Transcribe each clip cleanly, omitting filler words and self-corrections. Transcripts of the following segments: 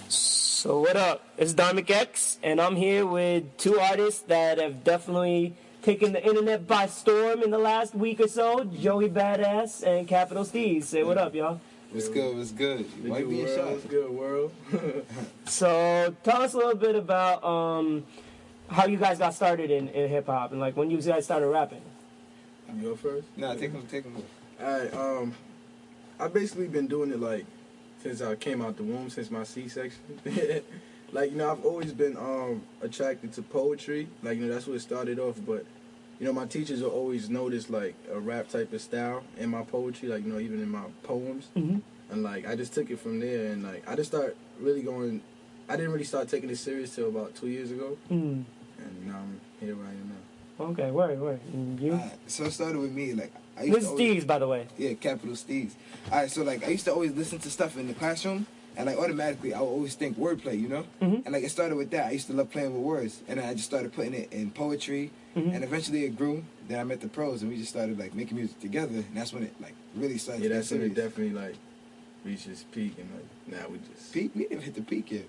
So what up? It's Dharmic X, and I'm here with two artists that have definitely taken the internet by storm in the last week or so, Joey Badass and Capital STEEZ. Say what up, y'all. What's good, what's good? Why being shy? What's good, world? So tell us a little bit about how you guys got started in hip-hop and like when you guys started rapping. You go first? Nah, take him. Alright, I've basically been doing it like since I came out the womb, since my C-section. Like, you know, I've always been attracted to poetry. Like, you know, that's what it started off. But, you know, my teachers will always notice, like, a rap type of style in my poetry, like, you know, even in my poems. Mm-hmm. And, like, I just took it from there. And, like, I just started really going... I didn't really start taking it serious till about 2 years ago. Mm. And now I'm here where I am now. Okay, word. And you? So it started with me, like... This is STEEZ, by the way. Yeah, Capital STEEZ. Alright, so, like, I used to always listen to stuff in the classroom, and, like, automatically, I would always think wordplay, you know? Mm-hmm. And, like, it started with that. I used to love playing with words, and then I just started putting it in poetry, and eventually it grew. Then I met the pros, and we just started, like, making music together, and that's when it, like, really started to get that's when it serious. definitely, like, reached its peak, and, like, now we just... Peak? We didn't hit the peak yet.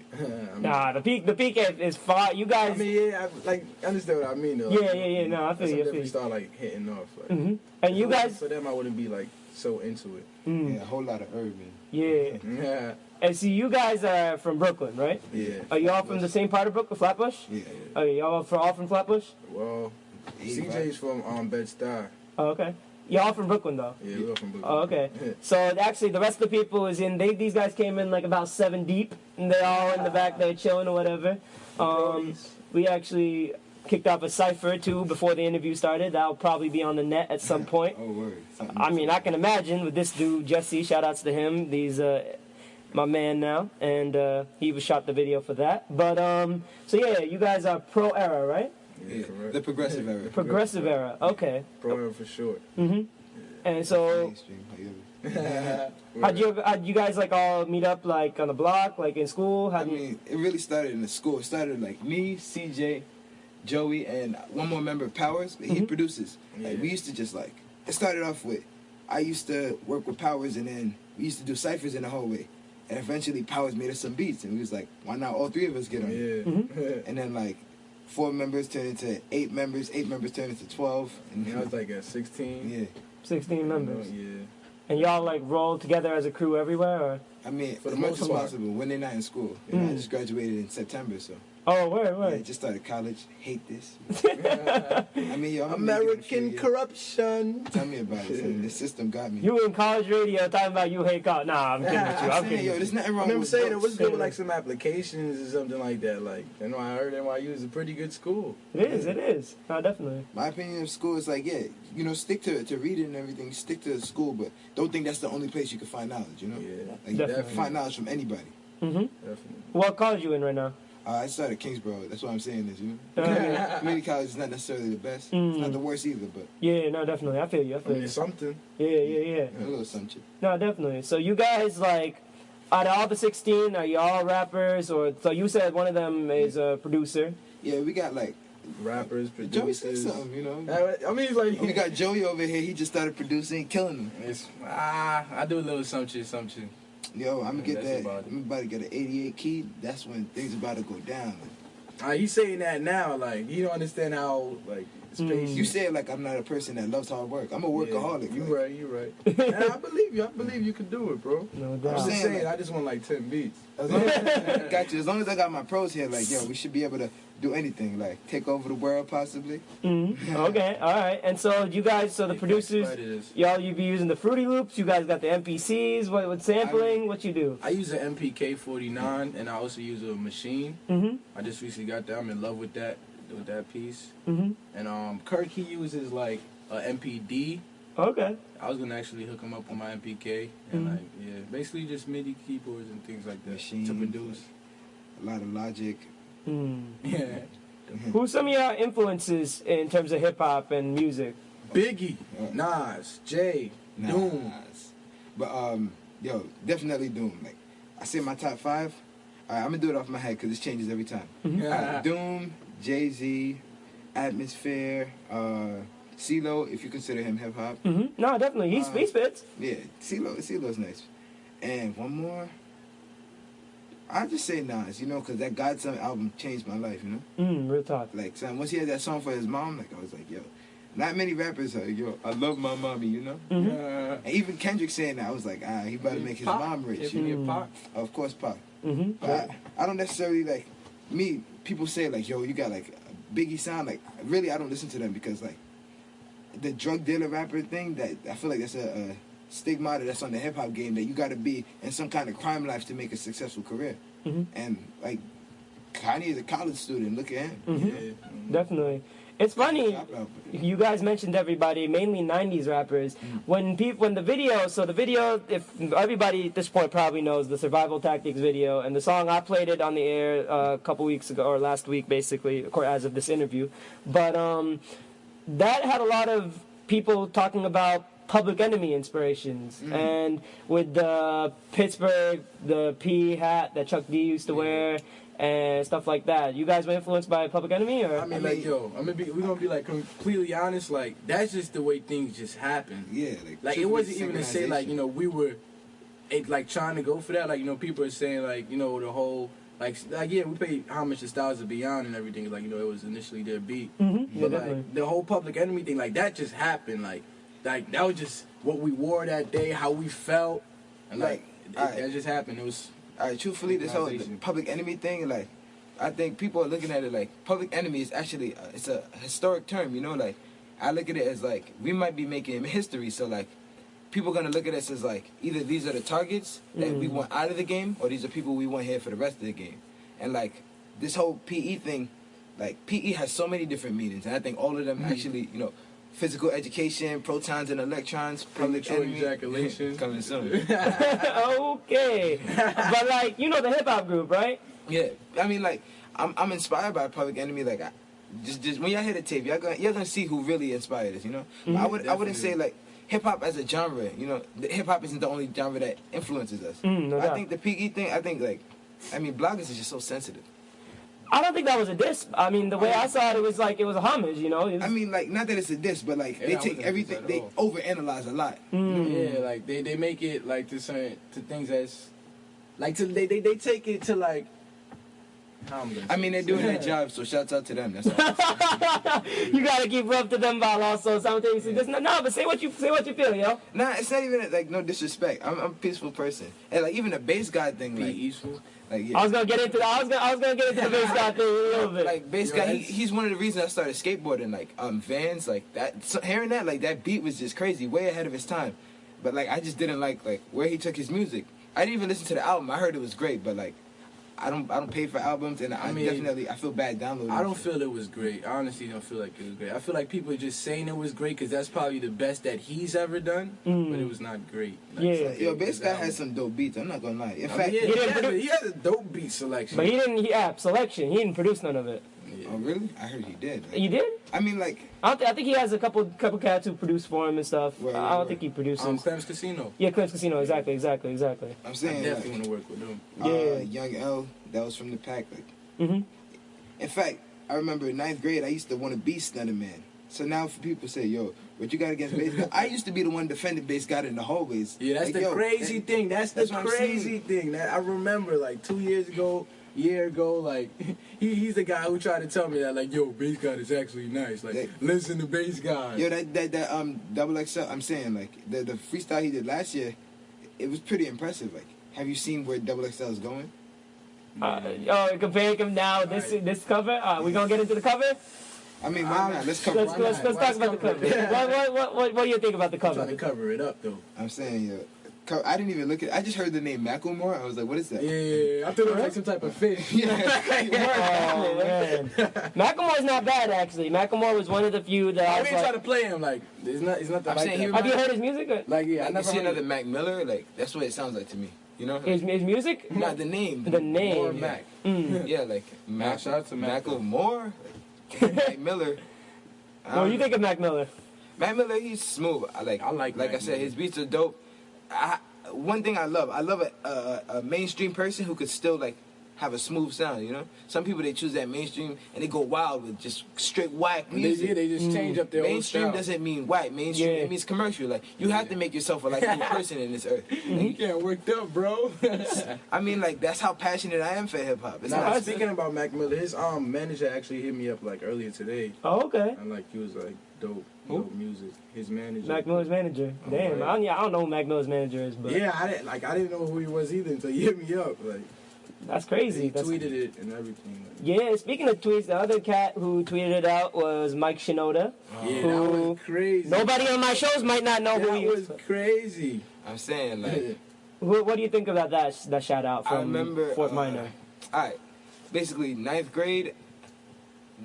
Nah, the peak is far. You guys... I mean, yeah, I understand what I mean, though. Yeah. No, I feel you. Definitely start, like, hitting off. Like, And you guys... For them, I wouldn't be, like, so into it. Yeah, a whole lot of urban. Yeah. Yeah. And see, you guys are from Brooklyn, right? Yeah. Are y'all from the same part of Brooklyn, Flatbush? Yeah. Oh, y'all all from Flatbush? Well, CJ's from Bed-Stuy. Oh, okay. Y'all from Brooklyn, though? Yeah, we're from Brooklyn. Oh, okay. So, actually, the rest of the people is in... These guys came in, like, about 7 deep, and they're all in the back there chilling or whatever. We actually kicked off a cipher, too, before the interview started. That'll probably be on the net at some point. Oh, word. I mean, I can imagine with this dude, Jesse, shout-outs to him. He's my man now, and he shot the video for that. But, so, yeah, you guys are pro-era, right? Yeah, correct. the progressive era. Progressive era, okay. Pro-era for short. And so... How'd you guys like all meet up like on the block, like in school? I mean, it really started in the school. It started like me, CJ, Joey, and one more member, Powers. He produces. Like, we used to just like, it started off with, I used to work with Powers, and then we used to do ciphers in the hallway. And eventually Powers made us some beats, and we was like, why not all 3 of us get on it? Yeah. And then like 4 members turned into 8 members, 8 members turned into 12. And I was like at 16. Yeah. 16 members. Yeah. And y'all like roll together as a crew everywhere, or? I mean, For as the much most as part. possible when they're not in school. You know, I just graduated in September, so. Oh, Yeah, word. just started college. Hate this. I mean, yo, I'm making it a few American years. corruption. Tell me about it. Son. The system got me. You in college radio talking about you hate college? Nah, I'm kidding with you. I'm I'm kidding. saying, yo, with there's you. nothing I wrong remember with saying it books. was good with like some applications or something like that. Like, you know, I heard NYU is a pretty good school. It is. No, definitely. My opinion of school is like, yeah, you know, stick to reading and everything. Stick to school, but don't think that's the only place you can find knowledge, you know? Yeah, Like, definitely. find knowledge from anybody. definitely. What college you in right now? I started Kingsborough. That's why I'm saying this, you know? Community college is not necessarily the best. It's not the worst either, but Yeah, no, definitely. I feel you. I mean, it's something. Yeah. a little something. No, definitely. So you guys like, out of all the 16, are you all rappers, or so you said one of them is a producer? Yeah, we got like, Rappers, Joey said producers. something, you know? I mean, it's like We got Joey over here. He just started producing, killing them. I do a little something. Yo, I'm gonna get That's that. about it. I'm about to get an 88 key. That's when things about to go down. He's saying that now, like, you don't understand how, like, space. You say it like I'm not a person that loves hard work. I'm a workaholic. You like. right, you right. And I believe you. I believe you can do it, bro. No I'm doubt. just saying, saying, like- I just want like 10 beats. As long as, got you. As long as I got my pros here, like, yo, we should be able to do anything. Like, take over the world, possibly. Okay, all right. And so you guys, so the producers, y'all, you be using the Fruity Loops. You guys got the MPCs. What sampling? What you do? I use an MPK 49, and I also use a machine. I just recently got that. I'm in love with that piece. And Kirk, he uses like a MPD. Okay. I was gonna actually hook him up on my MPK, and like, yeah, basically just MIDI keyboards and things like that Machines. to produce. A lot of logic. Yeah. Who's some of your influences in terms of hip hop and music? Biggie, Nas, Jay, Doom. Nice. But yo, definitely Doom. Like, I say my top 5. All right, I'm gonna do it off my head because it changes every time. Doom, Jay-Z, Atmosphere, CeeLo, if you consider him hip hop. No, definitely. He spits. Yeah, CeeLo's nice. And one more. I just say Nas, you know, because that Godson album changed my life, you know. Real talk. Like, son, once he had that song for his mom, like, I was like, yo, not many rappers are, yo, I love my mommy, you know. And even Kendrick saying that, I was like, he better make his mom rich. You know? Pac. Of course, Pac. But I don't necessarily like me. People say like, yo, you got like a Biggie sound. Like, really, I don't listen to them because like the drug dealer rapper thing. That I feel like that's a stigma that's on the hip hop game, that you got to be in some kind of crime life to make a successful career. And like Kanye is a college student. Look at him. Yeah. Definitely. It's funny, you guys mentioned everybody, mainly 90s rappers. When the video, if everybody at this point probably knows the Survival Tactics video, and the song, I played it on the air a couple weeks ago, or last week basically, as of this interview. But that had a lot of people talking about Public Enemy inspirations. And with the Pittsburgh, the P hat that Chuck D used to wear, and stuff like that. You guys were influenced by Public Enemy, or? I mean, like, yo, we're gonna be like completely honest. Like, that's just the way things just happen. Yeah, like it wasn't even to say like, you know, we were like trying to go for that. Like, you know, people are saying like, you know, the whole like yeah, we paid homage to Styles of Beyond and everything. Like, you know, it was initially their beat, but like the whole Public Enemy thing, like that just happened. Like that was just what we wore that day, how we felt, and like that just happened. It was. Alright, truthfully, this whole Public Enemy thing, like, I think people are looking at it like Public Enemy is actually it's a historic term, you know. Like, I look at it as like we might be making history, so like people are gonna look at us as like either these are the targets that we want out of the game, or these are people we want here for the rest of the game. And like this whole PE thing, like PE has so many different meanings, and I think all of them actually, you know. Physical education, protons and electrons, public enemy, ejaculation coming soon. Okay, but like, you know the hip hop group, right? Yeah, I mean, like I'm inspired by Public Enemy. Like, just when y'all hear the tape, y'all gonna see who really inspired us. You know, I wouldn't say like hip hop as a genre. You know, hip hop isn't the only genre that influences us. I think the PE thing. I mean, bloggers is just so sensitive. I don't think that was a diss. I mean, the way I saw it, it was like it was a homage, you know. I mean, like, not that it's a diss, but like they take everything, they overanalyze a lot. Yeah, like they make it like to things that's like they take it to like. I mean, they're doing their job, so shouts out to them. That's all. You gotta keep up to them while also simultaneously. No, but say what you feel, yo. Nah, it's not even like no disrespect. I'm a peaceful person, and like even the bass god thing, like peaceful. Like, yeah. I was gonna get into the bass guy thing a little bit. Like bass guy, he's one of the reasons I started skateboarding. Like Vans, like that. So hearing that, like that beat was just crazy, way ahead of his time. But like I just didn't like where he took his music. I didn't even listen to the album. I heard it was great, but like I don't pay for albums, and I feel bad downloading. I don't feel it was great. I honestly don't feel like it was great. I feel like people are just saying it was great because that's probably the best that he's ever done, but it was not great. Like, yeah, yo, bass guy has some dope beats. I'm not gonna lie. In fact, he has a dope beat selection. But he didn't. Selection. He didn't produce none of it. Yeah. Oh really? I heard he did. Like, you did? I mean, like. I think he has a couple cats who produce for him and stuff. I don't think he produces. Clem's Casino. Yeah, Clem's Casino. Exactly. I'm saying, I definitely want to work with him. Yeah. Young L, that was from the pack. Like, in fact, I remember in 9th grade, I used to want to be Stunner Man. So now for people say, yo, what you got against bass god? I used to be the one defending bass god in the hallways. Yeah, that's like, the crazy thing. That's the crazy thing. That I remember like 2 years ago. Year ago, like he's the guy who tried to tell me that, like, yo, bass god is actually nice. Like, listen to bass god. Yo, that double XL. I'm saying, like, the freestyle he did last year, it was pretty impressive. Like, have you seen where double XL is going? Comparing him now, this cover. We gonna get into the cover. I mean, why not? Let's cover. Let's talk about the cover. What do you think about the cover? I'm trying to cover it up though. I'm saying, yo. I didn't even look at it. I just heard the name Macklemore. I was like, what is that? Yeah. I thought it was like some type of fish. Oh, man. Macklemore's not bad, actually. Macklemore was one of the few that I was trying to play him. Like, it's not that. I'm saying, have you heard his music? Like, yeah. I never see another Mac Miller. Like, that's what it sounds like to me. You know? His music? Not the name. The name. More Mac. Yeah, like Shout out to Macklemore. Mac Miller. What do you think of Mac Miller? Mac Miller, he's smooth. Like I said, his beats are dope. One thing I love a mainstream person who could still like have a smooth sound, you know? Some people, they choose that mainstream and they go wild with just straight whack music. They just change up their Mainstream whole style. doesn't mean white. Mainstream, it means commercial. Like, you have to make yourself a likable person in this earth. You can't worked up, bro. I mean, like, that's how passionate I am for hip-hop. It's Nah, not speaking about Mac Miller, his manager actually hit me up like earlier today. Oh, okay. And like he was like dope music. His manager. Mac Miller's manager. Damn, right. I don't know who Mac Miller's manager is, but Yeah, I didn't know who he was either until he hit me up. Like that's crazy. he That's, tweeted it and everything. Like, yeah, speaking of tweets, the other cat who tweeted it out was Mike Shinoda. yeah, who that was crazy. Nobody on my shows might not know who That he was is. crazy. I'm saying, like, What do you think about that shout out I from remember, Fort Minor? Alright, basically, 9th grade,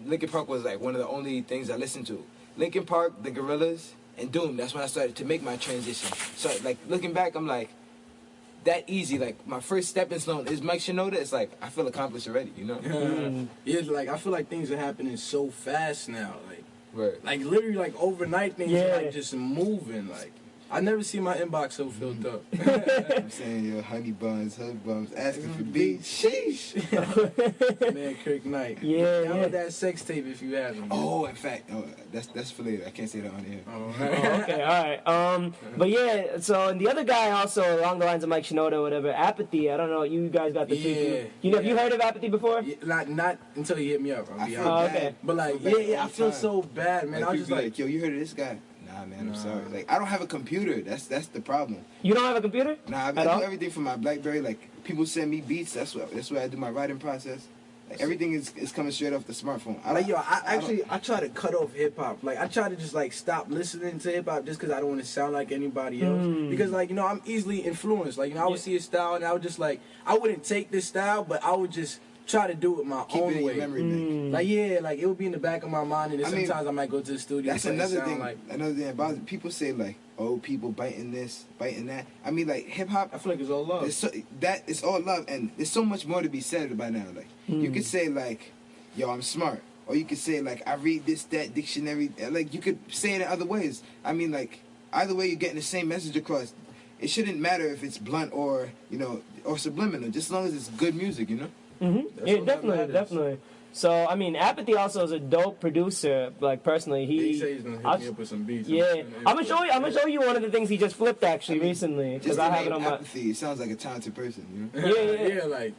Linkin Park was like one of the only things I listened to. Linkin Park, the Gorillaz, and Doom. That's when I started to make my transition. So, like, looking back, I'm like, that easy. Like, my first stepping stone is Mike Shinoda. It's like, I feel accomplished already, you know? Yeah, like I feel like things are happening so fast now. Right. Like literally, like overnight, things Yeah. are like just moving. Like I never see my inbox so filled up. I'm saying, yo, honey buns, asking for beats. Sheesh. Man, Kirk Knight. Yeah, Download yeah. that sex tape if you haven't. Oh, in fact, that's for later. I can't say that on here. Oh, okay, all right. But yeah, so and the other guy also along the lines of Mike Shinoda, or whatever, Apathy. I don't know. You guys got the tweet. Have you heard of Apathy before? Yeah, not until you hit me up. I'll be I feel honest. bad. okay. But like, Feel bad yeah, all I the feel time. so bad, man. I was just people be like, yo, you heard of this guy? Nah, man, I'm Nah. sorry. Like, I don't have a computer. That's the problem. You don't have a computer? Nah, I At do all? everything from my BlackBerry. Like, people send me beats. That's where I do my writing process. Like, everything is coming straight off the smartphone. I try to cut off hip hop. Like I try to just like stop listening to hip hop just because I don't want to sound like anybody else. Because like I'm easily influenced. Like I would see a style and I would just like I wouldn't take this style, but I would just try to do it my keep own it in way. your memory bank. Like like it would be in the back of my mind, and then I mean, sometimes I might go to the studio. That's and another sound thing. Like, Another thing about it. People say like, oh, people biting this, biting that. I mean, like hip hop. I feel like it's all love. It's all love, and there's so much more to be said about now. Like you could say like, yo, I'm smart, or you could say like, I read this, that dictionary. Like you could say it in other ways. I mean, like either way, you're getting the same message across. It shouldn't matter if it's blunt or or subliminal, just as long as it's good music, you know. Mm-hmm. Yeah, all that matters. definitely. So I mean, Apathy also is a dope producer. Like personally, he said he's gonna hit I'll- me up with some beats. Yeah, I'm gonna show you one of the things he just flipped actually recently because Just I the have it name on my. Apathy. It sounds like a talented person, you know. Yeah. like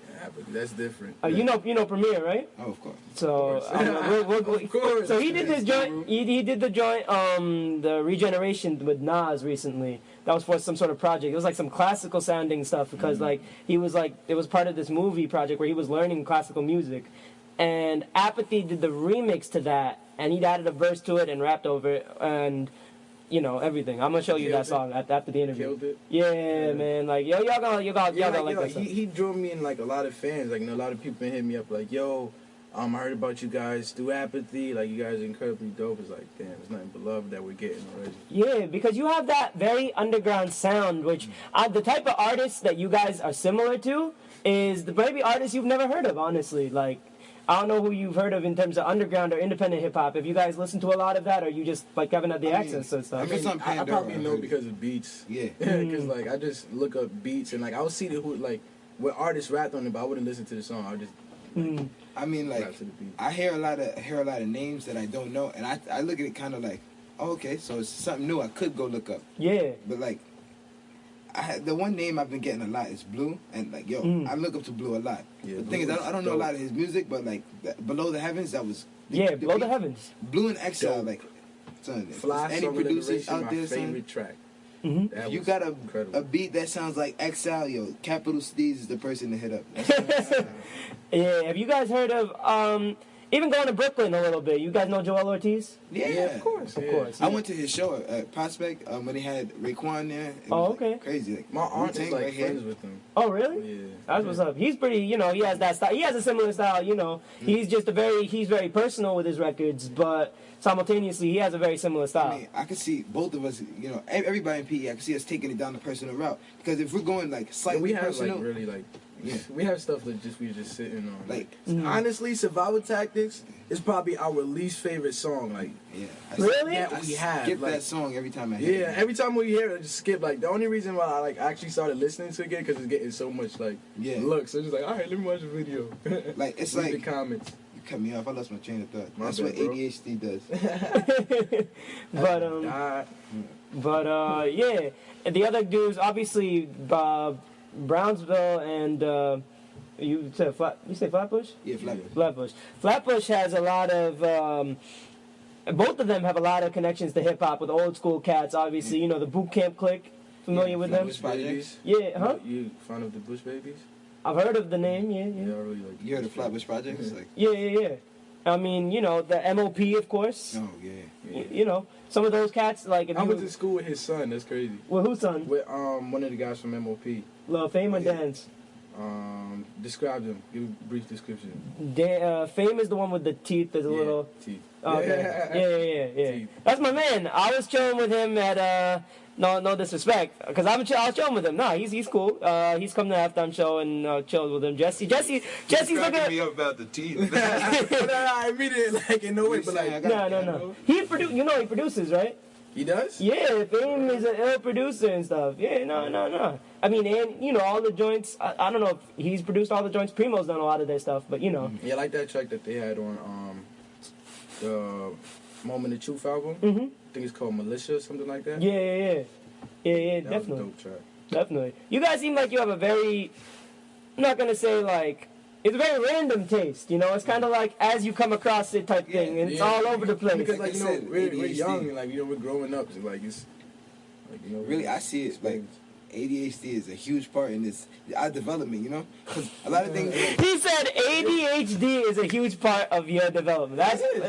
that's different. You know Premiere, right? Oh, of course. So Of course. so he did this joint. He did the joint, the Regeneration with Nas recently. That was for some sort of project. It was like some classical sounding stuff because like he was like it was part of this movie project where he was learning classical music, and Apathy did the remix to that, and he added a verse to it and rapped over it and. Everything. I'm gonna show you that song after the interview. Killed it. Yeah, man. Like y'all gonna like that. He drew me in like a lot of fans. Like a lot of people been hitting me up like, yo, I heard about you guys through Apathy. Like you guys are incredibly dope. It's like, damn, it's nothing but love that we're getting already. Yeah, because you have that very underground sound, which the type of artists that you guys are similar to is the maybe artists you've never heard of. Honestly, like. I don't know who you've heard of in terms of underground or independent hip hop. If you guys listen to a lot of that, or you just like haven't had the access to stuff. If it's on I Pandora, probably I know heard because of beats. Yeah. Because like I just look up beats and like I'll see what artists rapped on it, but I wouldn't listen to the song. I'll just I mean, like rap to the beat. I hear a lot of names that I don't know, and I look at it kind of like, oh, okay, so it's something new I could go look up. Yeah. But like, the one name I've been getting a lot is Blue, and like, yo, I look up to Blue a lot. Yeah, the Blue thing is, is I don't know a dope. lot of his music, but like, Below the Heavens, that was Below the beat- Heavens. Blue and Exile, Dope. like, son, if Fly there's any Summer producers Liberation, out my there, son, favorite track. Mm-hmm. That you was got incredible. a beat that sounds like Exile, yo, Capital STEEZ is the person to hit up. Yeah. Have you guys heard of even going to Brooklyn a little bit? You guys know Joel Ortiz? Yeah, of course. Of course. I went to his show at Prospect when he had Raekwon there. It Oh, was, like, okay. crazy. Like, My aunt is Wu-Tang like right here. friends with him. Oh, really? Yeah. That's what's up. He's pretty, he has that style. He has a similar style, He's just he's very personal with his records, but simultaneously he has a very similar style. I mean, I could see both of us, everybody in PE, I could see us taking it down the personal route. Because if we're going like Yeah, slightly we have personal, like really like Yeah. We have stuff that we just sitting on. Like, honestly, Survival Tactics is probably our least favorite song. Like, yeah. Really? that we have. Skip like, that song every time I hear Yeah, it. every time we hear it, I just skip. Like, the only reason why I like actually started listening to it again because it's getting so much like looks. So it's just like, all right, let me watch the video. Like, it's read like the comments. you cut me off. I lost my train of thought. My That's bad, what bro. ADHD does. But yeah, and the other dudes, obviously, Brownsville and you said Flatbush? Yeah, Flatbush. Flatbush. Flatbush has a lot of. Both of them have a lot of connections to hip hop with old school cats. Obviously, you know the Boot Camp Clique. Familiar with them? Bush Babies. Yeah, huh? You fan of the Bush Babies? I've heard of the name. Yeah, Yeah, I yeah. really like. You heard of Flatbush Project? It's like, Yeah. I mean, you know the MOP, of course. oh yeah. You know some of those cats. Like if I you went to school with his son. That's crazy. well, whose son? With one of the guys from MOP. Lil Fame or Yeah. Dance? Describe them. Give a brief description. Fame is the one with the teeth. There's a little. Teeth. Oh, okay. Yeah. Teeth. That's my man. I was chilling with him at no disrespect, because I was chilling with him. Nah, he's cool. He's come to the halftime show and chilled with him. Jesse's looking. me up about the teeth. No, I mean it like in no way, but like No. He produces, right? he does. Yeah, Fame is an ill producer and stuff. Yeah, no. I mean, and you know all the joints. I don't know if he's produced all the joints. Primo's done a lot of their stuff, but you know. Yeah, I like that track that they had on the Moment of Truth album. Mhm. I think it's called Militia or something like that. Yeah. That was a Definitely. dope track. Definitely. You guys seem like you have a very, I'm not going to say like, it's a very random taste, you know? It's kind of like as you come across it type thing, and it's all over the place. Because, Like like, you I know, said, we're ADHD. young and, like, you know, we're growing up. So, like, it's, like, you know. Really, I see it like ADHD is a huge part in this our development. You know, because a lot of things. He said ADHD is a huge part of your development.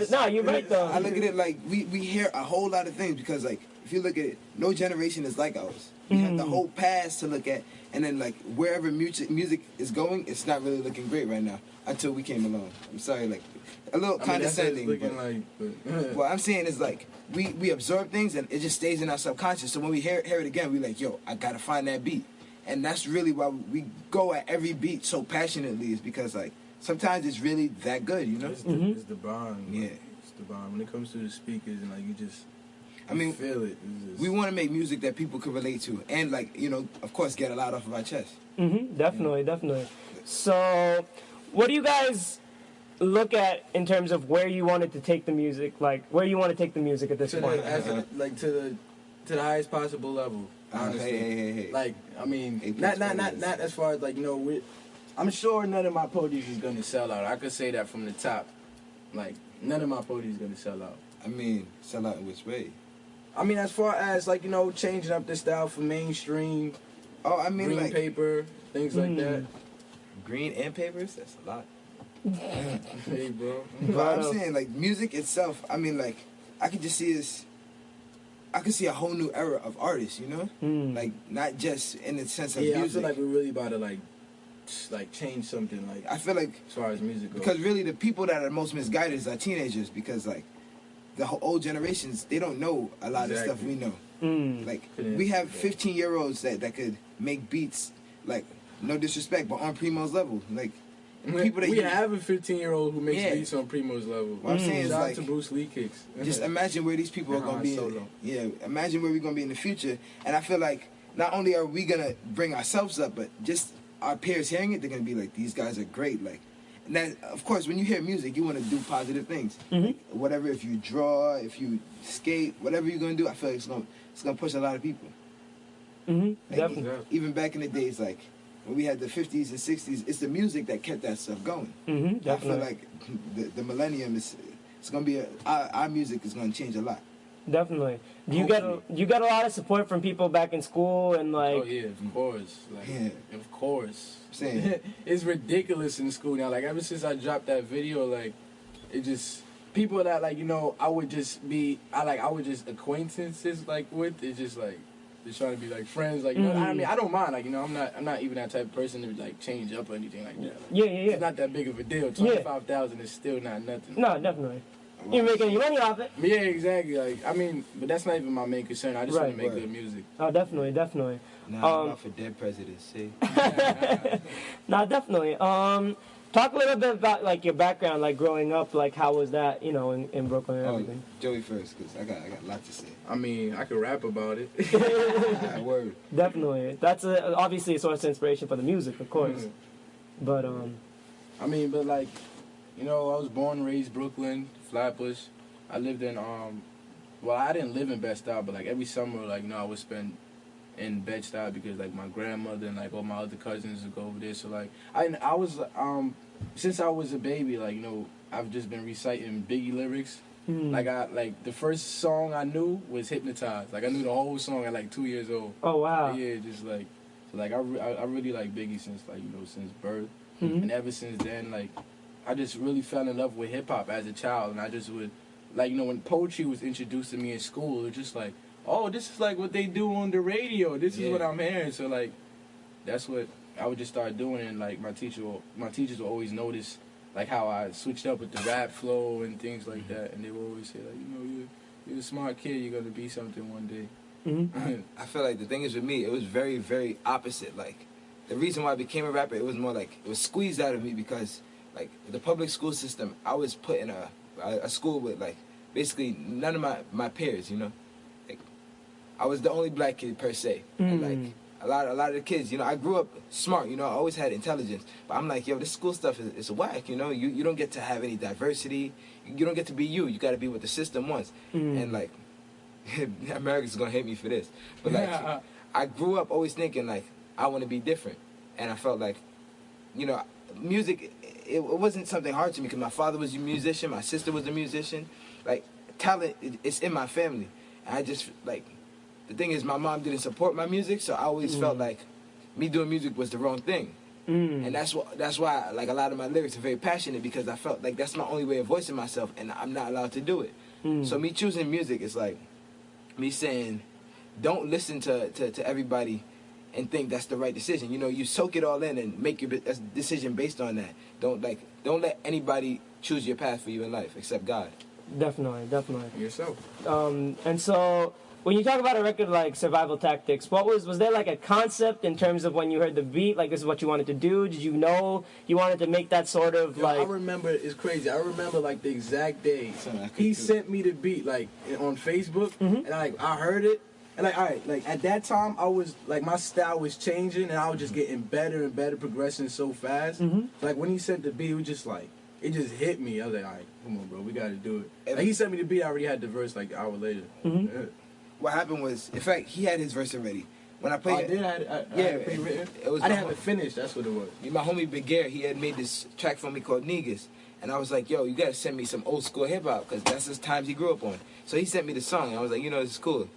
No, you're right though. I look at it like we hear a whole lot of things because like if you look at it, no generation is like ours. We have the whole past to look at, and then like wherever music is going, it's not really looking great right now until we came along. I'm sorry, like a little condescending. Looking But, like, what I'm saying is like we absorb things and it just stays in our subconscious. So when we hear it again, we like, yo, I gotta find that beat, and that's really why we go at every beat so passionately. Is because like sometimes it's really that good, you know? it's the bond. Yeah. Like, it's the bond. When it comes to the speakers and like you just. I mean, feel it. It's just, we want to make music that people can relate to, and like you know, of course, get a lot off of our chest. Definitely. So, what do you guys look at in terms of where you wanted to take the music? Like, where you want to take the music at this to point? the to the highest possible level. Honestly, Hey. like I mean, Hey, not please. as far as like you know, I'm sure none of my podiums is gonna sell out. I could say that from the top. Like none of my podiums is gonna sell out. I mean, sell out in which way? I mean, as far as like you know, changing up the style for mainstream, Oh, I mean, green like paper, things like that. green and papers. That's a lot. Hey, bro. But I'm saying, like, music itself, I mean, like, I could just see this, I could see a whole new era of artists, you know? Like, not just in the sense of Yeah, music. I feel like we're really about to like change something like I feel like, as far as music goes. because really the people that are most misguided are teenagers, because, like, the whole old generations, they don't know a lot of stuff we know. Like, we have 15-year-olds that could make beats, like, no disrespect, but on Primo's level. Like, people that we you have a 15-year-old who makes Yeah. beats on Primo's level. What I'm saying is, Shout out like, to Bruce Lee Kicks. just imagine where these people are Han going to be. Solo. Yeah, imagine where we're going to be in the future. And I feel like not only are we going to bring ourselves up, but just our peers hearing it, they're going to be like, these guys are great. Like, and that, of course, when you hear music, you want to do positive things. Like, whatever, if you draw, if you skate, whatever you're going to do, I feel like it's going to push a lot of people. Like, Definitely. even back in the days, like, when we had the 50s and 60s, it's the music that kept that stuff going. I feel Definitely. like the millennium it's going to be our music is going to change a lot. Definitely. Do you get a lot of support from people back in school and like? Oh yeah, of course. Like, Yeah. of course. Saying. It's ridiculous in school now. Like ever since I dropped that video, like it just people that like you know I would just acquaintances like with. It's just like just trying to be like friends. Like you know, I mean I don't mind. Like you know I'm not even that type of person to like change up or anything like that. Like, Yeah. It's not that big of a deal. 25,000 is still not nothing. No, definitely. You're making any money off it. Yeah, exactly. Like I mean, but that's not even my main concern. I just want to make Right. good music. Oh, definitely. Nah, I'm not for dead presidents. See. Nah, definitely. Talk a little bit about like your background, like growing up. Like how was that, you know, in Brooklyn and everything? Joey first, cause I got a lot to say. I mean, I could rap about it. Yeah, word. Definitely. That's obviously a source of inspiration for the music, of course. But I mean, but like, you know, I was born and raised Brooklyn, Flatbush. I lived in well, I didn't live in Bed-Stuy, but like every summer, like, you know, I would spend in Bed-Stuy because like my grandmother and like all my other cousins would go over there. So like I was since I was a baby, like, you know, I've just been reciting Biggie lyrics. Like the first song I knew was Hypnotized. Like I knew the whole song at like 2 years old. Oh wow. Yeah, just like so like I really like Biggie since like, you know, since birth. And ever since then, like I just really fell in love with hip hop as a child, and I just would like, you know, when poetry was introduced to me in school, it was just like, oh, this is like what they do on the radio. This is what I'm hearing. So like that's what I would just start doing, and like my teachers will always notice like how I switched up with the rap flow and things like that, and they would always say like, you know, you're a smart kid, you're gonna be something one day. I feel like the thing is with me, it was very, very opposite. Like the reason why I became a rapper, it was more like it was squeezed out of me because like the public school system, I was put in a school with like basically none of my peers, you know. Like I was the only black kid per se, and like a lot of the kids, you know, I grew up smart, you know, I always had intelligence, but I'm like, yo, this school stuff is whack, you know. You don't get to have any diversity, you don't get to be you got to be what the system wants. And like America's gonna hate me for this, but like I grew up always thinking like I want to be different, and I felt like, you know, music, it wasn't something hard to me because my father was a musician, my sister was a musician. Like talent, it's in my family, and I just like, the thing is my mom didn't support my music, so I always felt like me doing music was the wrong thing. And that's why like a lot of my lyrics are very passionate, because I felt like that's my only way of voicing myself, and I'm not allowed to do it. So me choosing music is like me saying, don't listen to everybody and think that's the right decision. You know, you soak it all in and make your decision based on that. Don't let anybody choose your path for you in life except God. Definitely. Yourself. And so when you talk about a record like Survival Tactics, was there like a concept in terms of when you heard the beat, like this is what you wanted to do? Did you know you wanted to make that sort of like... I remember, it's crazy. I remember like the exact day he sent me the beat like on Facebook, and I heard it. And like, all right, like at that time, I was like, my style was changing, and I was just getting better and better, progressing so fast. Like when he sent the beat, it was just like, it just hit me. I was like, all right, come on, bro, we got to do it. Like he sent me the beat, I already had the verse like an hour later. What happened was, in fact, he had his verse already. When I played I had it pre-written? I didn't have it finished, that's what it was. My homie Big Gare, he had made this track for me called Negus. And I was like, yo, you got to send me some old school hip hop, because that's the times he grew up on. So he sent me the song, and I was like, you know, this is cool.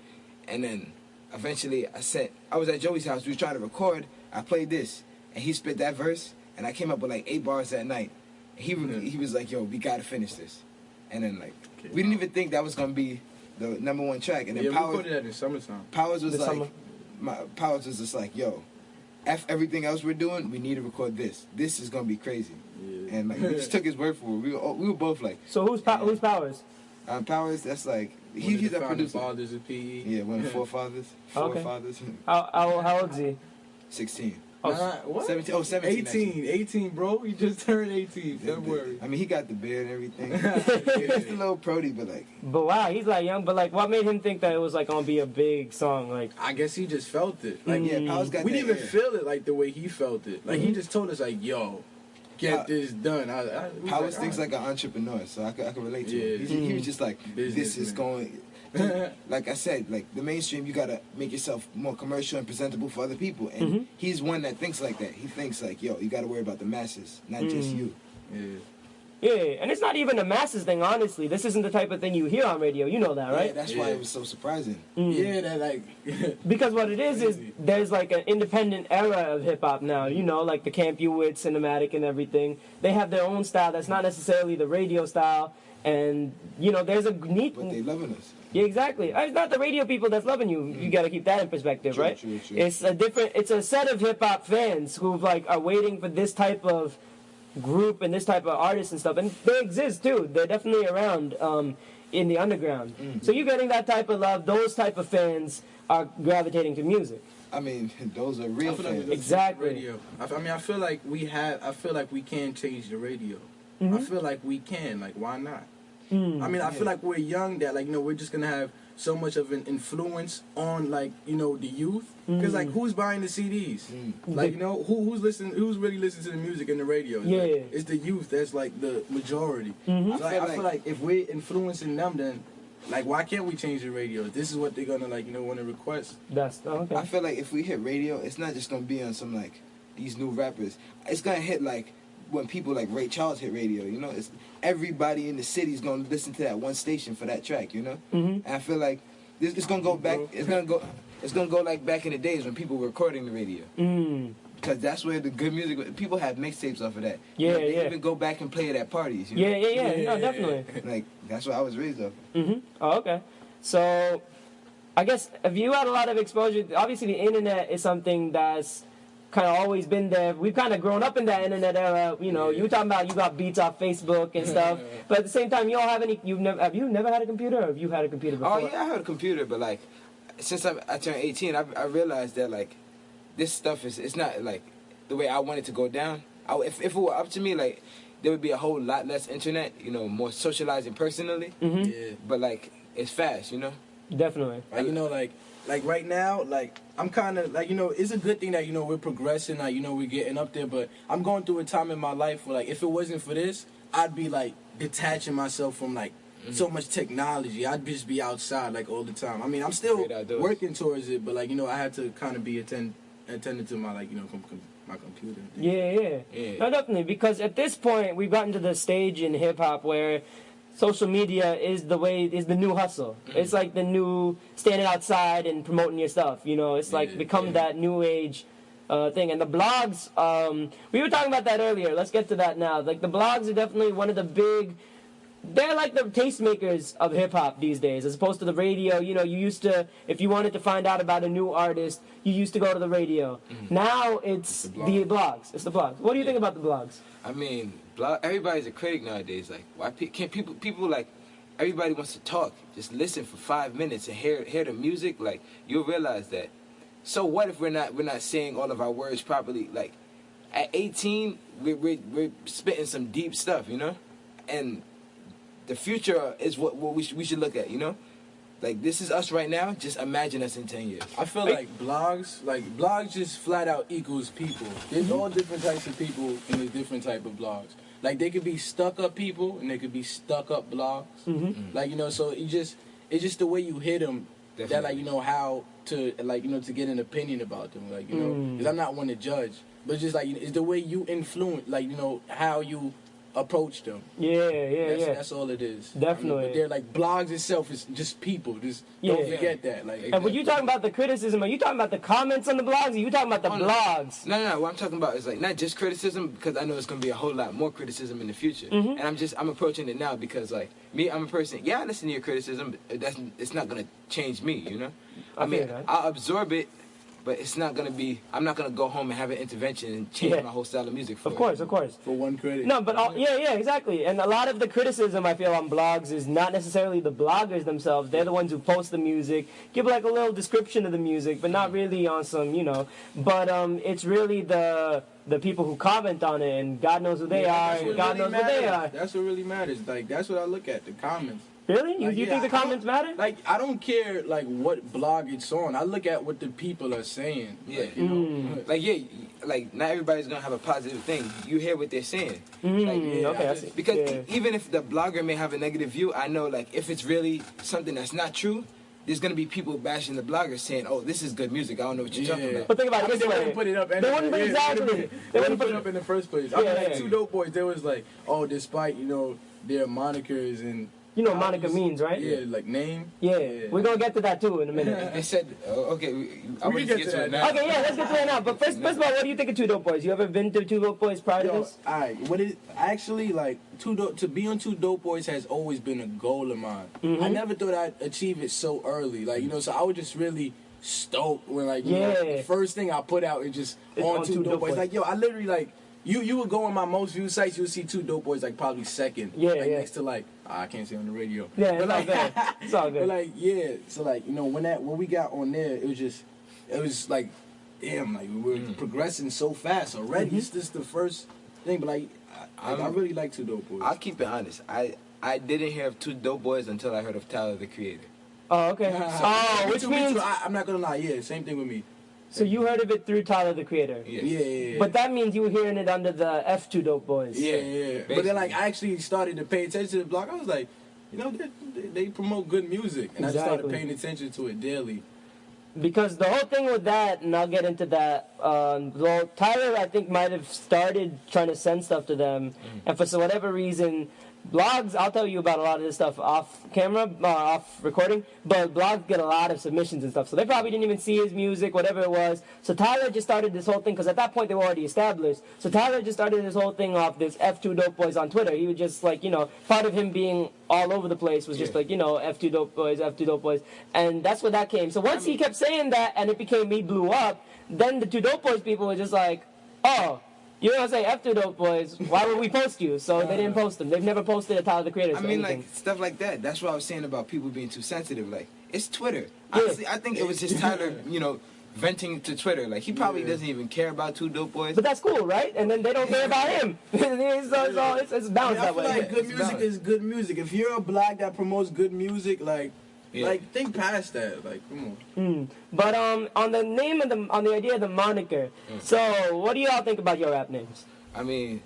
And then eventually I was at Joey's house, we were trying to record, I played this, and he spit that verse, and I came up with like 8 bars that night. And he was like, yo, we gotta finish this. And then like, we didn't even think that was gonna be the #1 track. And then we recorded that in summertime. Powers was just like, yo, F everything else we're doing, we need to record this. This is gonna be crazy. Yeah. And like, we just took his word for it. We were both like. So who's Powers? Powers, that's like, he's a producer. Fathers of PE. Yeah, one of the forefathers. Forefathers. How old is he? 16. What? 17. Oh, 17. 18, bro. You just turned 18. February. I mean, he got the beard and everything. He's a little prody, but like. But wow, he's like young. But like, what made him think that it was like gonna be a big song? Like, I guess he just felt it. Like, yeah, Powers got. We didn't even feel it like the way he felt it. Like he just told us like, yo, get this done. Powers thinks like an entrepreneur, so I could relate to him. He was just like, this is going. Like I said, like the mainstream, you gotta make yourself more commercial and presentable for other people, and he's one that thinks like that. He thinks like, yo, you gotta worry about the masses, not just you. Yeah, and it's not even a masses thing, honestly. This isn't the type of thing you hear on radio. You know that, right? Yeah, that's why it was so surprising. Yeah, that like... because what it is there's like an independent era of hip-hop now, you know, like the Camp You With, Cinematic and everything. They have their own style that's not necessarily the radio style, and, you know, there's a neat... But they loving us. Yeah, exactly. It's not the radio people that's loving you. You got to keep that in perspective, right? True. It's a set of hip-hop fans who like are waiting for this type of group and this type of artists and stuff, and they exist too. They're definitely around in the underground. So you're getting that type of love. Those type of fans are gravitating to music. I mean, those are real I feel like we fans. go Exactly. to the radio. I mean, I feel like we can change the radio. Mm-hmm. I feel like we can. Like, why not? Mm. I mean, I feel like we're young that, like, you know, we're just gonna have so much of an influence on, like, you know, the youth. Because, like, who's buying the CDs? Like, you know, who's really listening to the music and the radio? Yeah. Like, it's the youth that's, like, the majority. Mhm. So, like, I feel like if we're influencing them, then, like, why can't we change the radio? This is what they're gonna, like, you know, want to request. That's okay. I feel like if we hit radio, it's not just gonna be on some like these new rappers. It's gonna hit like when people like Ray Charles hit radio. You know, it's everybody in the city's gonna listen to that one station for that track. You know, Mhm. and I feel like it's gonna go back. It's gonna go like back in the days when people were recording the radio. Mm. Cause that's where the good music. People have mixtapes off of that. Yeah, They yeah. even go back and play it at parties. You know? Yeah. No, definitely. Like that's what I was raised off. Mm-hmm. Oh, okay. So, I guess if you had a lot of exposure, obviously the internet is something that's kind of always been there. We've kind of grown up in that internet era. You know, you were talking about you got beats off Facebook and stuff, but at the same time, you don't have any. Have you never had a computer, or have you had a computer before? Oh yeah, I had a computer, but like since I turned 18, I realized that like this stuff it's not like the way I want it to go down. If it were up to me, like there would be a whole lot less internet. You know, more socializing personally. Mm-hmm. Yeah. But like it's fast, you know. Definitely. Like, you know, like right now, like, I'm kind of, like, you know, it's a good thing that, you know, we're progressing, like, you know, we're getting up there, but I'm going through a time in my life where, like, if it wasn't for this, I'd be, like, detaching myself from, like, so much technology. I'd just be outside, like, all the time. I mean, I'm still Straight outdoors. working towards it, but, like, you know, I had to kind of be attended to my, like, you know, my computer. Yeah. No, definitely, because at this point, we've gotten to the stage in hip-hop where social media is the new hustle. It's like the new standing outside and promoting your stuff. You know, it's like become that new age thing. And the blogs, we were talking about that earlier. Let's get to that now. Like the blogs are definitely one of the big. They're like the tastemakers of hip hop these days, as opposed to the radio. You know, you used to, if you wanted to find out about a new artist, you used to go to the radio. Now it's the blogs. It's the blogs. What do you think about the blogs? I mean, everybody's a critic nowadays. Like, why can't people like? Everybody wants to talk. Just listen for 5 minutes and hear the music. Like, you'll realize that. So what if we're not saying all of our words properly? Like, at 18, we're spitting some deep stuff, you know, and the future is what we should look at, you know. Like, this is us right now. Just imagine us in 10 years. I feel like blogs just flat out equals people. There's all different types of people in the different type of blogs. Like, they could be stuck up people and they could be stuck up blogs. Like, you know, so it's just the way you hit them that, like, you know, how to, like, you know, to get an opinion about them. Like, you know, because I'm not one to judge, but just, like, it's the way you influence, like, you know, how you approach them. That's all it is. Definitely. I mean, but they're like blogs itself is just people. Just don't forget that. Like, and when you talking about the criticism, are you talking about the comments on the blogs, or you talking about the blogs? No. What I'm talking about is like not just criticism, because I know it's gonna be a whole lot more criticism in the future. And I'm approaching it now because like me, I'm a person. Yeah, I listen to your criticism, but it's not gonna change me. You know, I mean, I'll absorb it. But it's not gonna be. I'm not gonna go home and have an intervention and change my whole style of music. For Of course. For one critic. No, but exactly. And a lot of the criticism I feel on blogs is not necessarily the bloggers themselves. They're the ones who post the music, give like a little description of the music, but not really on some, you know. But it's really the people who comment on it, and God knows who they are, and God knows what they are. That's what really matters. Like, that's what I look at, the comments. Really? Like, you think the comments matter? Like, I don't care, like, what blog it's on. I look at what the people are saying. Yeah. Like, you know, like not everybody's gonna have a positive thing. You hear what they're saying. Okay, I see. Because even if the blogger may have a negative view, I know like if it's really something that's not true, there's gonna be people bashing the blogger saying, "Oh, this is good music. I don't know what you're talking about." But think about it this they way. wouldn't put it up. They wouldn't exactly. They wouldn't put it up in the first place. I mean, like Two Dope Boys, they was like, "Oh, despite you know their monikers and." You know what Monica means, right? Yeah, like name. Yeah, we're gonna get to that too in a minute. They said, okay, I'm gonna get to it now. Okay, let's get to that now. But first of all, what do you think of Two Dope Boys? You ever been to Two Dope Boys prior to this? Alright, actually like to be on Two Dope Boys has always been a goal of mine. I never thought I'd achieve it so early. Like, you know, so I was just really stoked when like you know, the first thing I put out is just on Two Dope Boys. Like, yo, I literally like you would go on my most viewed sites, you would see Two Dope Boys like probably second. Next to like I can't say on the radio. Yeah, but it's like, all good. It's all good. But like, so like, you know, when we got on there, it was just it was like, damn, like we're progressing so fast already. It's just the first thing, but like I really like Two Dope Boys. I'll keep it honest. I didn't hear of Two Dope Boys until I heard of Tyler the Creator. Oh, okay. Which means I'm not gonna lie. Yeah, same thing with me. so you heard of it through Tyler the Creator. Yes. Yeah. But that means you were hearing it under the F2 Dope Boys. Yeah. But then like I actually started to pay attention to the blog. I was like, you know, they promote good music, and I just started paying attention to it daily. Because the whole thing with that, and I'll get into that, well, Tyler, I think, might have started trying to send stuff to them, and for whatever reason, blogs, I'll tell you about a lot of this stuff off camera, off recording, but blogs get a lot of submissions and stuff, so they probably didn't even see his music, whatever it was. So Tyler just started this whole thing, because at that point they were already established, so Tyler just started this whole thing off this F2 Dope Boys on Twitter. He would just, like, you know, part of him being all over the place was just like, you know, F2 Dope Boys, F2 Dope Boys, and that's where that came. So once he kept saying that, and it became Me Blew Up, then the Two Dope Boys people were just like, oh, you're gonna say F2 Dope Boys, why would we post you? So they didn't post them. They've never posted a Tyler the Creator. I mean, like, stuff like that. That's what I was saying about people being too sensitive. Like, it's Twitter. Yeah. Honestly, I think it was just Tyler, you know, venting to Twitter. Like, he probably doesn't even care about Two Dope Boys. But that's cool, right? And then they don't care about him. So it's balanced I that feel way. like good music is good music. If you're a blog that promotes good music, like think past that. Like, come on. But on the name of on the idea of the moniker. So what do y'all think about your rap names? I mean,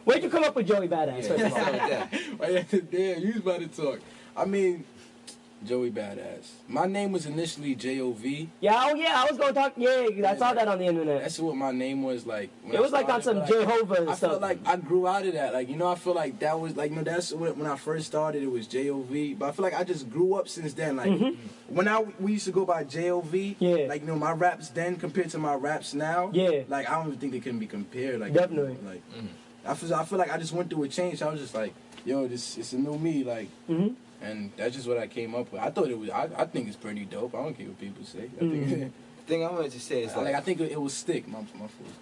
Where'd you come up with Joey Badass? First of all? Damn, you was about to talk. I mean, Joey Badass. My name was initially J-O-V. Yeah, oh yeah, I was gonna talk. Yeah, I saw that on the internet. That's what my name was like. It was like on some Jehovah and I stuff. felt like I grew out of that. Like, you know, I feel like that was like, you know, that's when I first started. It was J-O-V. But I feel like I just grew up since then. Like when we used to go by J-O-V. Yeah. Like, you know, my raps then compared to my raps now. Yeah. Like, I don't even think they can be compared. Like, Definitely. Like, I feel like I just went through a change. I was just like, yo, it's a new me. Like. And that's just what I came up with. I thought it was. I think it's pretty dope. I don't care what people say. I think. the thing I wanted to say is I think it will stick. My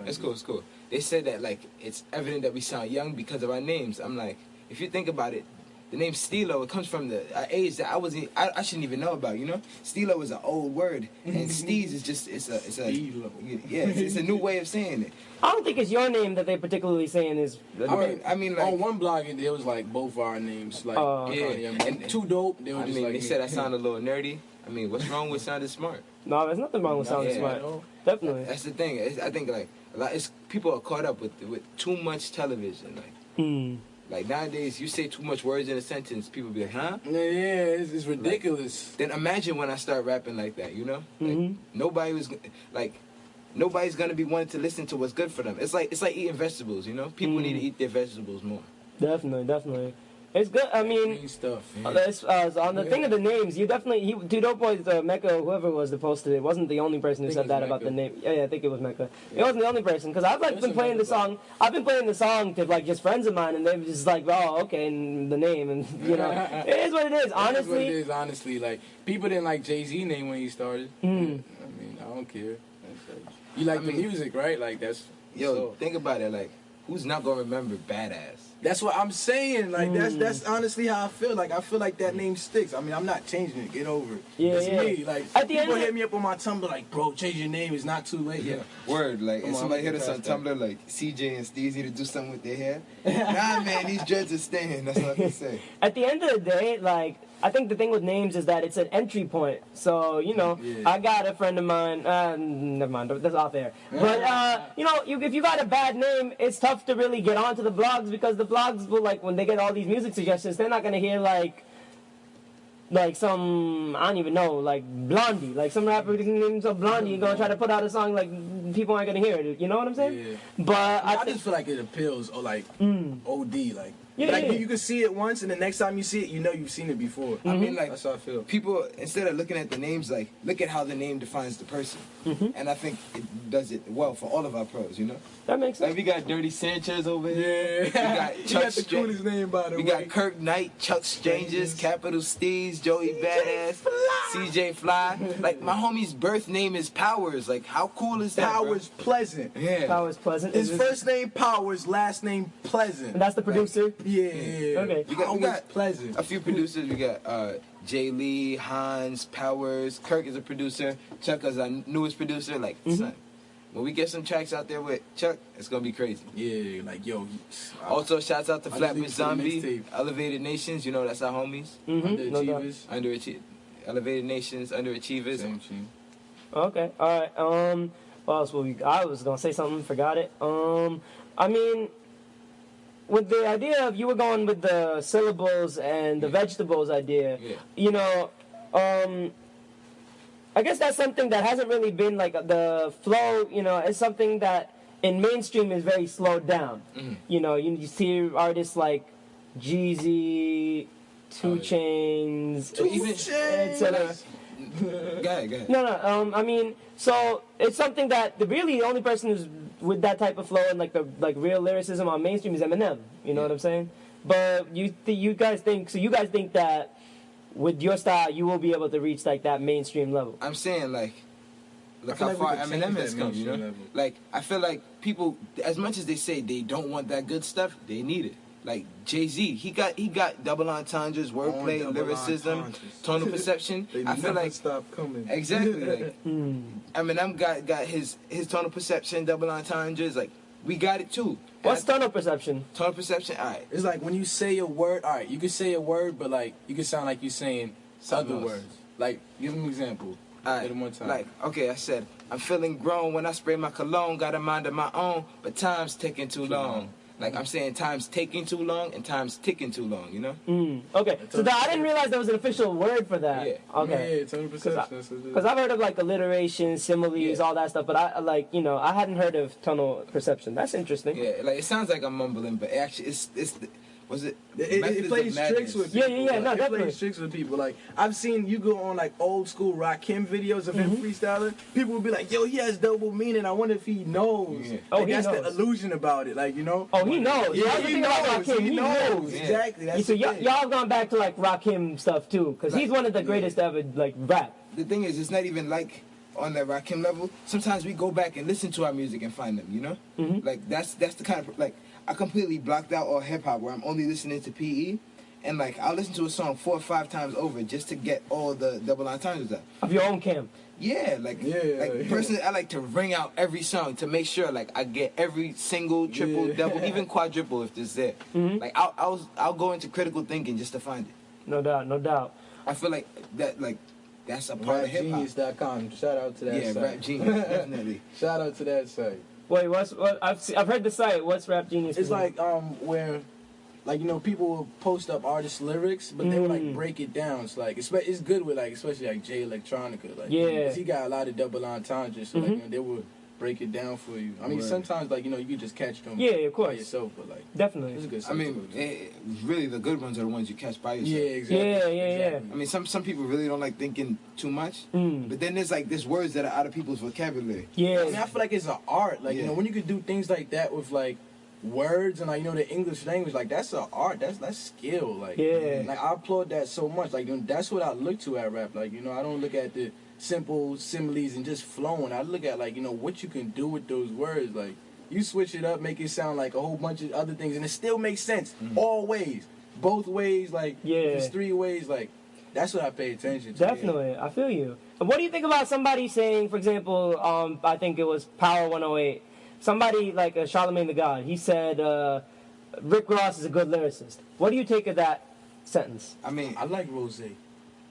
it's cool. It's cool. They said that like it's evident that we sound young because of our names. I'm like, if you think about it, the name Steelo, it comes from the age that I shouldn't even know about. You know, Steelo is an old word, and Steez is just it's a new way of saying it. I don't think it's your name that they're particularly saying is. I mean, like on one blog it was like both our names, like and Too Dope. They were just like they said I sound a little nerdy. I mean, what's wrong with sounding smart? No, there's nothing wrong with sounding smart. Definitely. That's the thing. I think like a lot. People are caught up with too much television. Like, like nowadays, you say too much words in a sentence, people be like, huh? Yeah, it's ridiculous. Like, then imagine when I start rapping like that, you know? Like, nobody's gonna be wanting to listen to what's good for them. It's like eating vegetables, you know? People need to eat their vegetables more. Definitely. It's good. I mean, stuff. On the thing of the names, you definitely Two Dope Boys, Mecca, whoever it was that posted it, wasn't the only person who said that about the name. Yeah, I think it was Mecca. Yeah. It wasn't the only person because I've been playing the song. I've been playing the song to like just friends of mine, and they were just like, oh, okay, and the name, and you know, it is what it is. Honestly, it is honestly. Like people didn't like Jay-Z name when he started. I mean, I don't care. You like the music, right? Like that's. Yo, think about it. Like, who's not gonna remember Badass? That's what I'm saying. Like that's honestly how I feel. Like I feel like that name sticks. I mean, I'm not changing it. Get over it. Yeah, it's me. Like at the people end hit me up on my Tumblr like, bro, change your name. It's not too late. Yeah. Word. Like, and somebody hit us on Tumblr like CJ and STEEZ need to do something with their hair. Nah, man, these dreads are staying. That's what I say. At the end of the day, like. I think the thing with names is that it's an entry point. So, you know, I got a friend of mine, never mind, that's off air. But, you know, if you got a bad name, it's tough to really get onto the blogs because the blogs will, like, when they get all these music suggestions, they're not going to hear, like some, I don't even know, like Blondie. Like some rapper named Blondie and gonna try to put out a song like people aren't gonna hear it. You know what I'm saying? Yeah. But I just feel like it appeals or like OD. Like, you can see it once and the next time you see it, you know you've seen it before. I mean, like, that's how I feel. People, instead of looking at the names, like, look at how the name defines the person. And I think it does it well for all of our pros, you know? That makes sense. Like, we got Dirty Sanchez over here. Yeah. We got Chuck the coolest name, by the way. We got Kirk Knight, Chuck Strangers, Capital STEEZ, STEEZ Joey Bada, CJ Fly. Like my homie's birth name is Powers. Like how cool is that? Powers Pleasant. Yeah. Powers Pleasant. His first name Powers, last name Pleasant. And that's the producer? Yeah. Okay. We got Pleasant. a few producers. We got Jay Lee, Hans, Powers, Kirk is a producer, Chuck is our newest producer. Like, son, when we get some tracks out there with Chuck, it's gonna be crazy. Yeah, like yo. Also, shouts out to I just Flatbush need to put a Zombie, mixtape. Elevated Nations. You know that's our homies. Underachievers. Elevated Nations, Underachievers. Same team. Okay, all right. What else will we? I was gonna say something, forgot it. I mean, with the idea of you were going with the syllables and the vegetables idea, you know, I guess that's something that hasn't really been like the flow. You know, it's something that in mainstream is very slowed down. You know, you see artists like Jeezy, 2 Chainz, etc. Go ahead. No. I mean, so it's something that really the only person who's with that type of flow and like the real lyricism on mainstream is Eminem. You know what I'm saying? But you guys think that with your style you will be able to reach like that mainstream level. I'm saying like, look I how feel far like we could Eminem change has that come. You know, mainstream level. like I feel like people, as much as they say they don't want that good stuff, they need it. Like Jay-Z, he got double entendres, wordplay, double lyricism, entendres. tonal perception. They I feel never like stop coming. exactly. Like Eminem got his tonal perception, double entendres. Like we got it too. What's tonal perception? Tonal perception? All right. It's like when you say a word, alright, you can say a word, but like you can sound like you're saying Something other else. words. Like, give them an example. All Hit 'em one time. Like, okay, I said, I'm feeling grown when I spray my cologne, got a mind of my own, but time's taking too long. Like, I'm saying time's taking too long and time's ticking too long, you know? Okay, so I didn't realize there was an official word for that. Yeah. Okay. Yeah, tonal perception. Because I've heard of like alliteration, similes, all that stuff, but I hadn't heard of tonal perception. That's interesting. Yeah, like, it sounds like I'm mumbling, but actually, it It plays tricks with people. Yeah, no, It definitely. plays tricks with people. Like, I've seen you go on like old school Rakim videos of him freestyling. People will be like, yo, he has double meaning. I wonder if he knows. Yeah. Oh, Like, he that's knows. the illusion about it. Like, you know? Oh, he knows. Yeah, That's the he thing about knows. Rakim. He knows. Yeah. Exactly. That's So the y'all thing. have gone back to like Rakim stuff too, because he's one of the greatest to ever like rap. The thing is, it's not even like on that Rakim level. Sometimes we go back and listen to our music and find them, you know? Like, that's the kind of, like, I completely blocked out all hip-hop where I'm only listening to PE. And, like, I'll listen to a song 4 or 5 times over just to get all the double entendres out. Of your own Cam. Yeah, like, personally, I like to ring out every song to make sure, like, I get every single, triple, double, even quadruple if it's there. Like, I'll go into critical thinking just to find it. No doubt. I feel like that's a part of hip-hop. RapGenius.com. Shout out to that Yeah, site. Rap Genius, definitely. Shout out to that site. Wait, I've heard the site. What's Rap Genius? It's like where, like, you know, people will post up artist lyrics, but they will like break it down. So like it's good with like especially like Jay Electronica, like, Yeah. 'cause he got a lot of double entendres, so like, you know, they will break it down for you. I mean, Word. sometimes like, you know, you can just catch them. Yeah, of course. By yourself, but like it's a Definitely. good. I site mean, to go to. really, the good ones are the ones you catch by yourself. Yeah, exactly. Yeah. Exactly. I mean, some people really don't like thinking too much, but then there's words that are out of people's vocabulary. I mean, I Yeah. feel like it's an art. Like, you Yeah. know, when you could do things like that with like words and like, you know, the English language, like that's an art. That's skill. Like, Yeah. like I applaud that so much. Like, you know, that's what I look to at rap. Like, you know, I don't look at the simple similes and just flowing. I look at like, you know, what you can do with those words. Like, you switch it up, make it sound like a whole bunch of other things, and it still makes sense all ways, both ways. Like, Yeah. if it's 3 ways. Like, that's what I pay attention to. Definitely. I feel you. And what do you think about somebody saying, for example, I think it was Power 108, somebody like Charlemagne the God, he said Rick Ross is a good lyricist. What do you take of that sentence? I mean, I like Rose.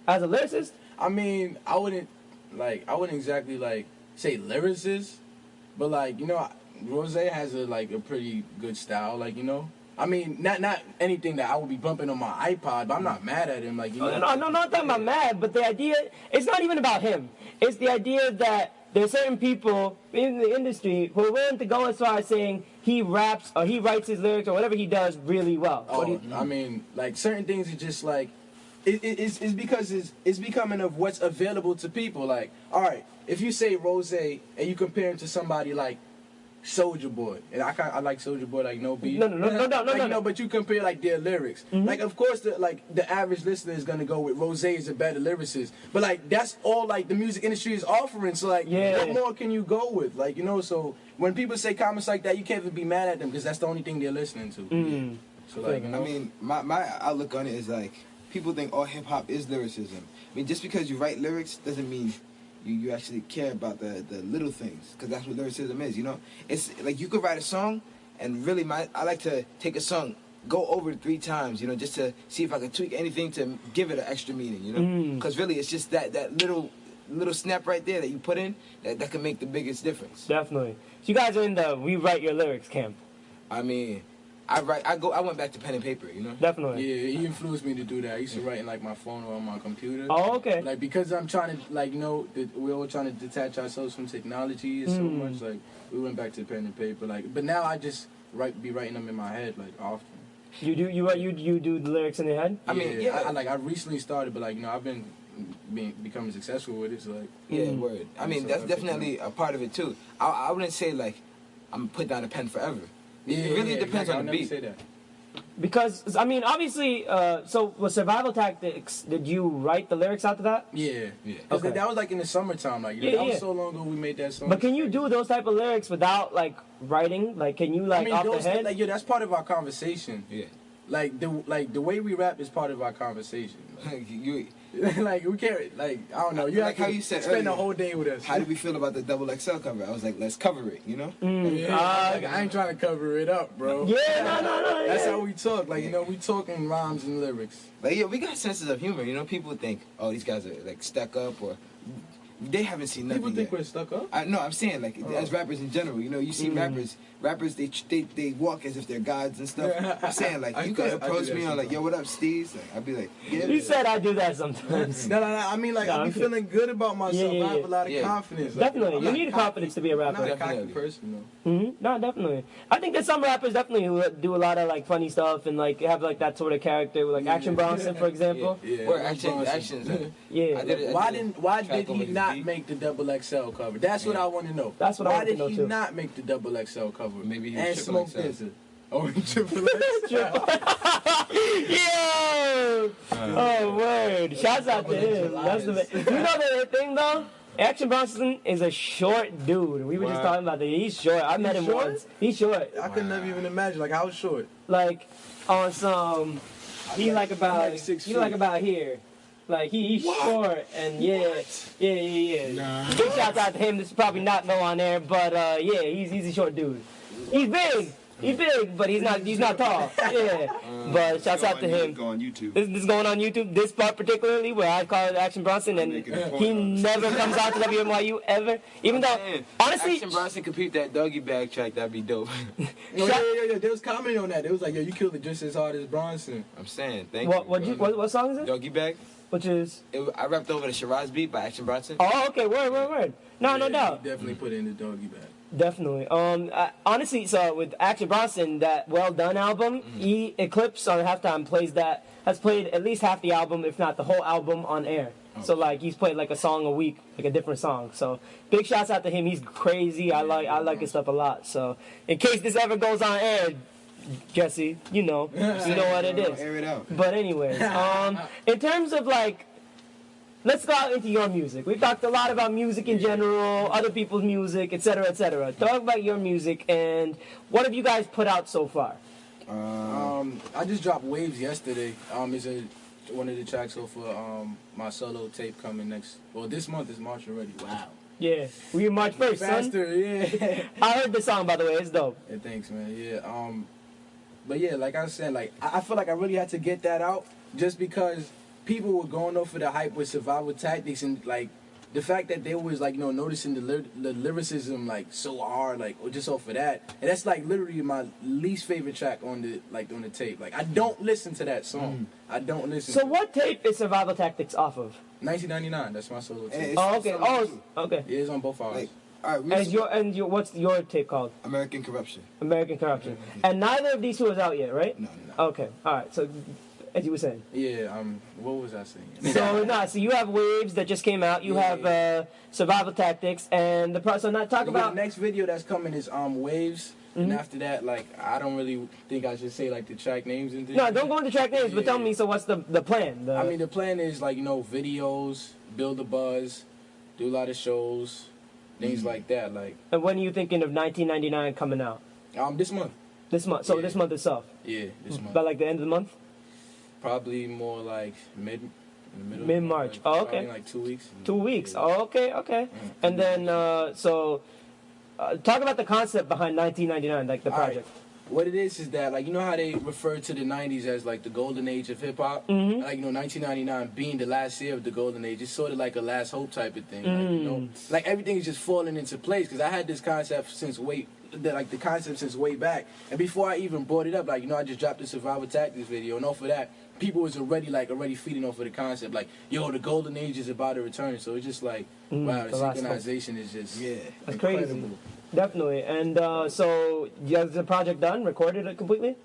As a lyricist? I mean, I wouldn't exactly like say lyricist, but like, you know, Rose has a pretty good style, like, you know. I mean, not anything that I would be bumping on my iPod, but I'm not mad at him, like, you know. No, not talking about mad, but the idea, it's not even about him. It's the idea that there are certain people in the industry who are willing to go as far as saying he raps or he writes his lyrics or whatever he does really well. What do you, I mean, like, certain things are just like, it's because it's becoming of what's available to people. Like, all right, if you say Rose and you compare him to somebody like Soulja Boy, and I like Soulja Boy, like no beef. No. But you compare like their lyrics. Like of course the average listener is gonna go with Rose is a better lyricist, but like that's all like the music industry is offering. So like, what more can you go with? Like so when people say comments like that, you can't even be mad at them because that's the only thing they're listening to. So like, I mean, my outlook on it is like people think all hip hop is lyricism. I mean, just because you write lyrics doesn't mean you actually care about the little things, because that's what lyricism is, It's like you could write a song, and really I like to take a song, go over it 3 times, just to see if I can tweak anything to give it an extra meaning, Because really it's just that little snap right there that you put in that can make the biggest difference. Definitely. So you guys are in the rewrite your lyrics camp. I mean, I went back to pen and paper, Definitely. Yeah, he influenced me to do that. I used to write in like my phone or on my computer. Oh, okay. Like because I'm trying to we're all trying to detach ourselves from technology so much. Like we went back to pen and paper. Like, but now I just be writing them in my head like often. You do the lyrics in your head? I mean, I recently started, but like I've been becoming successful with it. So like word. I mean, that's definitely a part of it too. I wouldn't say like I'm put down a pen forever. It really depends on the beat. Say that. Because, I mean, obviously, so with Survival Tactics, did you write the lyrics after that? Yeah. Okay. That was like in the summertime. Like, that was so long ago we made that song. But can you do those type of lyrics without, like, writing? Like, can you, like, off the head? Like, that's part of our conversation. Yeah. Like the way we rap is part of our conversation. Like we can't, like, I don't know. You like how you said spend earlier, the whole day with us. How did we feel about the double XL cover? I was like, let's cover it, I ain't trying to cover it up, bro. Yeah, no. That's how we talk. Like, we talk in rhymes and lyrics. Like, yeah, we got senses of humor. People think, oh, these guys are like stuck up, or they haven't seen nothing. People think yet. we're stuck up. No, I'm saying like as rappers in general. You see rappers they walk as if they're gods and stuff. I'm saying like you could approach me on like, yo, what up, STEEZ? Like, I'd be like, yeah. You said I do that sometimes. No. I mean, like, I be feeling good about myself. Yeah. I have a lot of confidence. Definitely. Like, you need confidence to be a rapper. I'm not a cocky person, though. No, definitely. I think that some rappers definitely who do a lot of like funny stuff and like have like that sort of character, like Action Bronson, for example. Or actions. Yeah. Why did he not make the double XL cover? That's what I want to know. That's what I want to know too. Why did he not make the double XL cover? Maybe he and was Smoke XL. Dizza. Oh, triple XL. Yo! Oh, word. Shouts out to him. That's the you know the thing though? Action Bronson is a short dude. We were just talking about that. He's short. I met him once. He's short. I could never even imagine. Like, how short? Like on some, he like about 6 he like about here. Like he's short and yeah. Nah. Big shouts out to him. This is probably not go on there, but yeah, he's a short dude. He's big. He's big, but he's not tall. Yeah. But shouts out to him. Go on YouTube. This is going on YouTube. This part particularly, where I call it Action Bronson, and he never comes out to WNYU ever. Even though, honestly, Action Bronson could peep that doggy bag track. That'd be dope. Yeah. They was commenting on that. They was like, yo, you killed it just as hard as Bronson. I'm saying, thank you. what song is it? Doggy bag. Which is? I rapped over the Shiraz beat by Action Bronson. Oh, okay. Word. No doubt. He definitely put it in the doggy bag. Definitely. Honestly, so with Action Bronson, that Well Done album, Eclipse on Halftime has played at least half the album, if not the whole album, on air. Oh. So like he's played like a song a week, like a different song. So big shouts out to him. He's crazy. I like his stuff a lot. So in case this ever goes on air, Jesse, you know what it is. Air it out. But anyways, in terms of like, let's go out into your music. We've talked a lot about music in general, other people's music, etc., etc. Talk about your music and what have you guys put out so far? I just dropped Waves yesterday. It's one of the tracks off of my solo tape coming this month is March already. Wow. Yeah, we March 1st, Faster, son. yeah. I heard the song, by the way. It's dope. Yeah, thanks, man. Yeah. But yeah, like I said, like I feel like I really had to get that out just because people were going off of the hype with Survival Tactics and like the fact that they was like noticing the lyricism like so hard, like or just off of that, and that's like literally my least favorite track on the tape. Like I don't listen to that song. I don't listen. So what tape is Survival Tactics off of? 1999. That's my solo tape. Oh, okay. Okay. Yeah, it's on both ours. Like, all right, what's your tape called? American Corruption. American Corruption. And neither of these two is out yet, right? No. Okay. All right. So as you were saying. Yeah, what was I saying? So you have Waves that just came out. You have Survival Tactics, and the next video that's coming is Waves. And after that, like, I don't really think I should say, like, the track names and things. No, don't go into track names, but tell me, so what's the plan? I mean, the plan is, like, you know, videos, build a buzz, do a lot of shows, things like that. Like. And when are you thinking of 1999 coming out? This month. This month. So this month itself? Yeah, this month. By, like, the end of the month? Probably more like mid-March. Oh, okay. Like 2 weeks. 2 weeks. Oh, okay. And then, talk about the concept behind 1999, like the project. Right. What it is that, like, you know how they refer to the 90s as, like, the golden age of hip-hop? Mm-hmm. Like, you know, 1999 being the last year of the golden age, it's sort of like a last hope type of thing. Like, you know, like, everything is just falling into place, because I had this concept since way back. And before I even brought it up, like, you know, I just dropped the Survival Tactics video, and off of that, people was already feeding off of the concept, like, yo, the golden age is about to return. So it's just like, wow, the synchronization is just that's incredible. crazy. Definitely. And so, is the project done? Recorded it completely?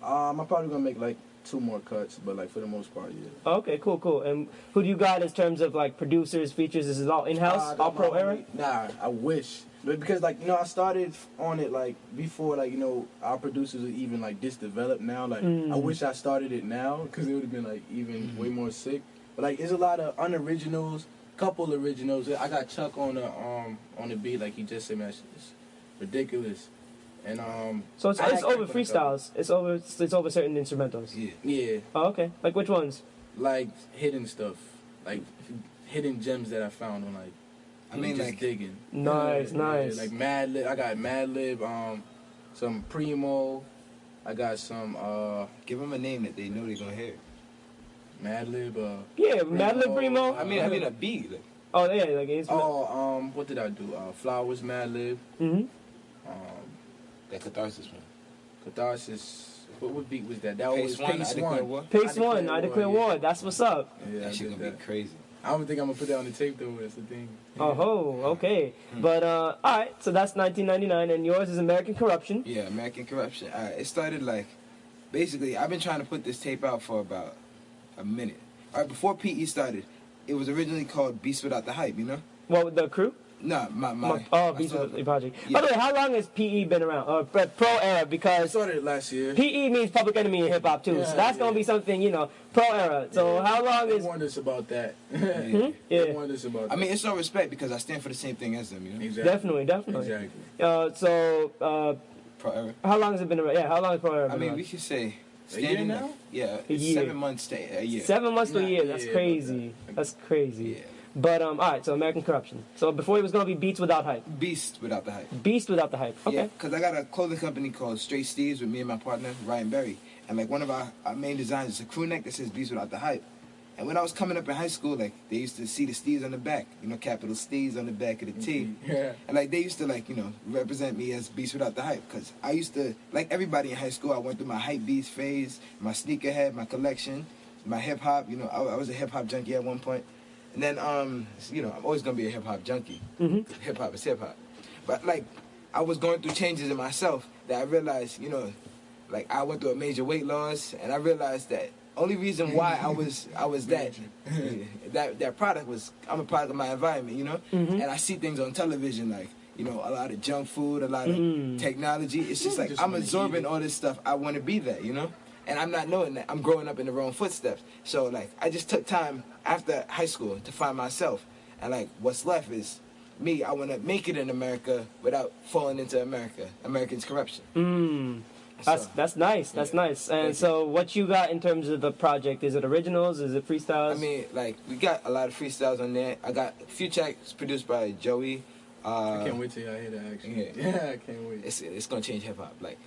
I'm probably gonna make like 2 more cuts, but like for the most part, yeah. Okay, cool. And who do you got in terms of like producers, features? Is it all in-house, all pro era? Nah, I wish. But because, like, you know, I started on it like before, like, you know, our producers are even like this developed now. Like, I wish I started it now, because it would have been like even way more sick. But like, there's a lot of unoriginals, couple originals. I got Chuck on the beat, like he just said, man, it's ridiculous. And so it's over freestyles. It's over certain instrumentals. Yeah. Oh, okay. Like which ones? Like hidden stuff, like hidden gems that I found on like. I mean, just like digging. Nice. Like Madlib, I got Madlib, some Primo, I got some. Give them a name that they know they're gonna hear. Madlib. Madlib Primo. I mean a beat. Like. Oh yeah, like instrument. What did I do? Flowers, Madlib. That Catharsis one. Catharsis. What beat was that? That Pace was Pace One. Pace One. I declare war. That's what's up. Yeah, that shit gonna be crazy. I don't think I'm gonna put that on the tape though. That's the thing. Oh, okay. But all right. So that's 1999, and yours is American Corruption. Yeah, American Corruption. It started like, basically, I've been trying to put this tape out for about a minute. All right, before PE started, it was originally called Beast Without the Hype. You know? Well, the crew. No, my Beast Without the Project. Yeah. By the way, how long has PE been around? Pro era, because I started last year. PE means Public Enemy in hip hop too, so that's gonna be something, you know, pro era. So how long is? They warned us about that. They warned us about that. I mean, it's no respect because I stand for the same thing as them. You know? Exactly. Definitely. Exactly. Pro era. How long has it been around? Yeah, how long has pro era been I mean, around? we could say. A year now? Yeah, a year. 7 months to a year. 7 months to a year. That's crazy. That's crazy. Yeah. But all right. So American Corruption. So before it was gonna be Beats Without Hype. Beast Without the Hype. Beast Without the Hype. Okay. Yeah, because I got a clothing company called STEEZ with me and my partner Ryan Berry, and like one of our main designs is a crew neck that says Beast Without the Hype. And when I was coming up in high school, like they used to see the STEEZ on the back, you know, Capital STEEZ on the back of the T. Yeah. And like they used to like, you know, represent me as Beast Without the Hype, because I used to, like everybody in high school, I went through my hype beast phase, my sneakerhead, my collection, my hip hop. You know, I was a hip hop junkie at one point. And then, you know, I'm always gonna be a hip hop junkie. Hip hop is hip hop. But like, I was going through changes in myself that I realized, you know, like I went through a major weight loss, and I realized that only reason why I was that product was, I'm a product of my environment, you know. And I see things on television like, you know, a lot of junk food, a lot of technology. It's just like I'm absorbing all this stuff. I want to be that, you know. And I'm not knowing that I'm growing up in the wrong footsteps. So like I just took time after high school to find myself, and like what's left is me. I want to make it in America without falling into Americans' corruption. That's nice. That's nice. And so what you got in terms of the project? Is it originals? Is it freestyles? I mean, like we got a lot of freestyles on there. I got a few tracks produced by Joey. I can't wait till y'all hear that actually. Yeah, I can't wait. It's gonna change hip hop. Like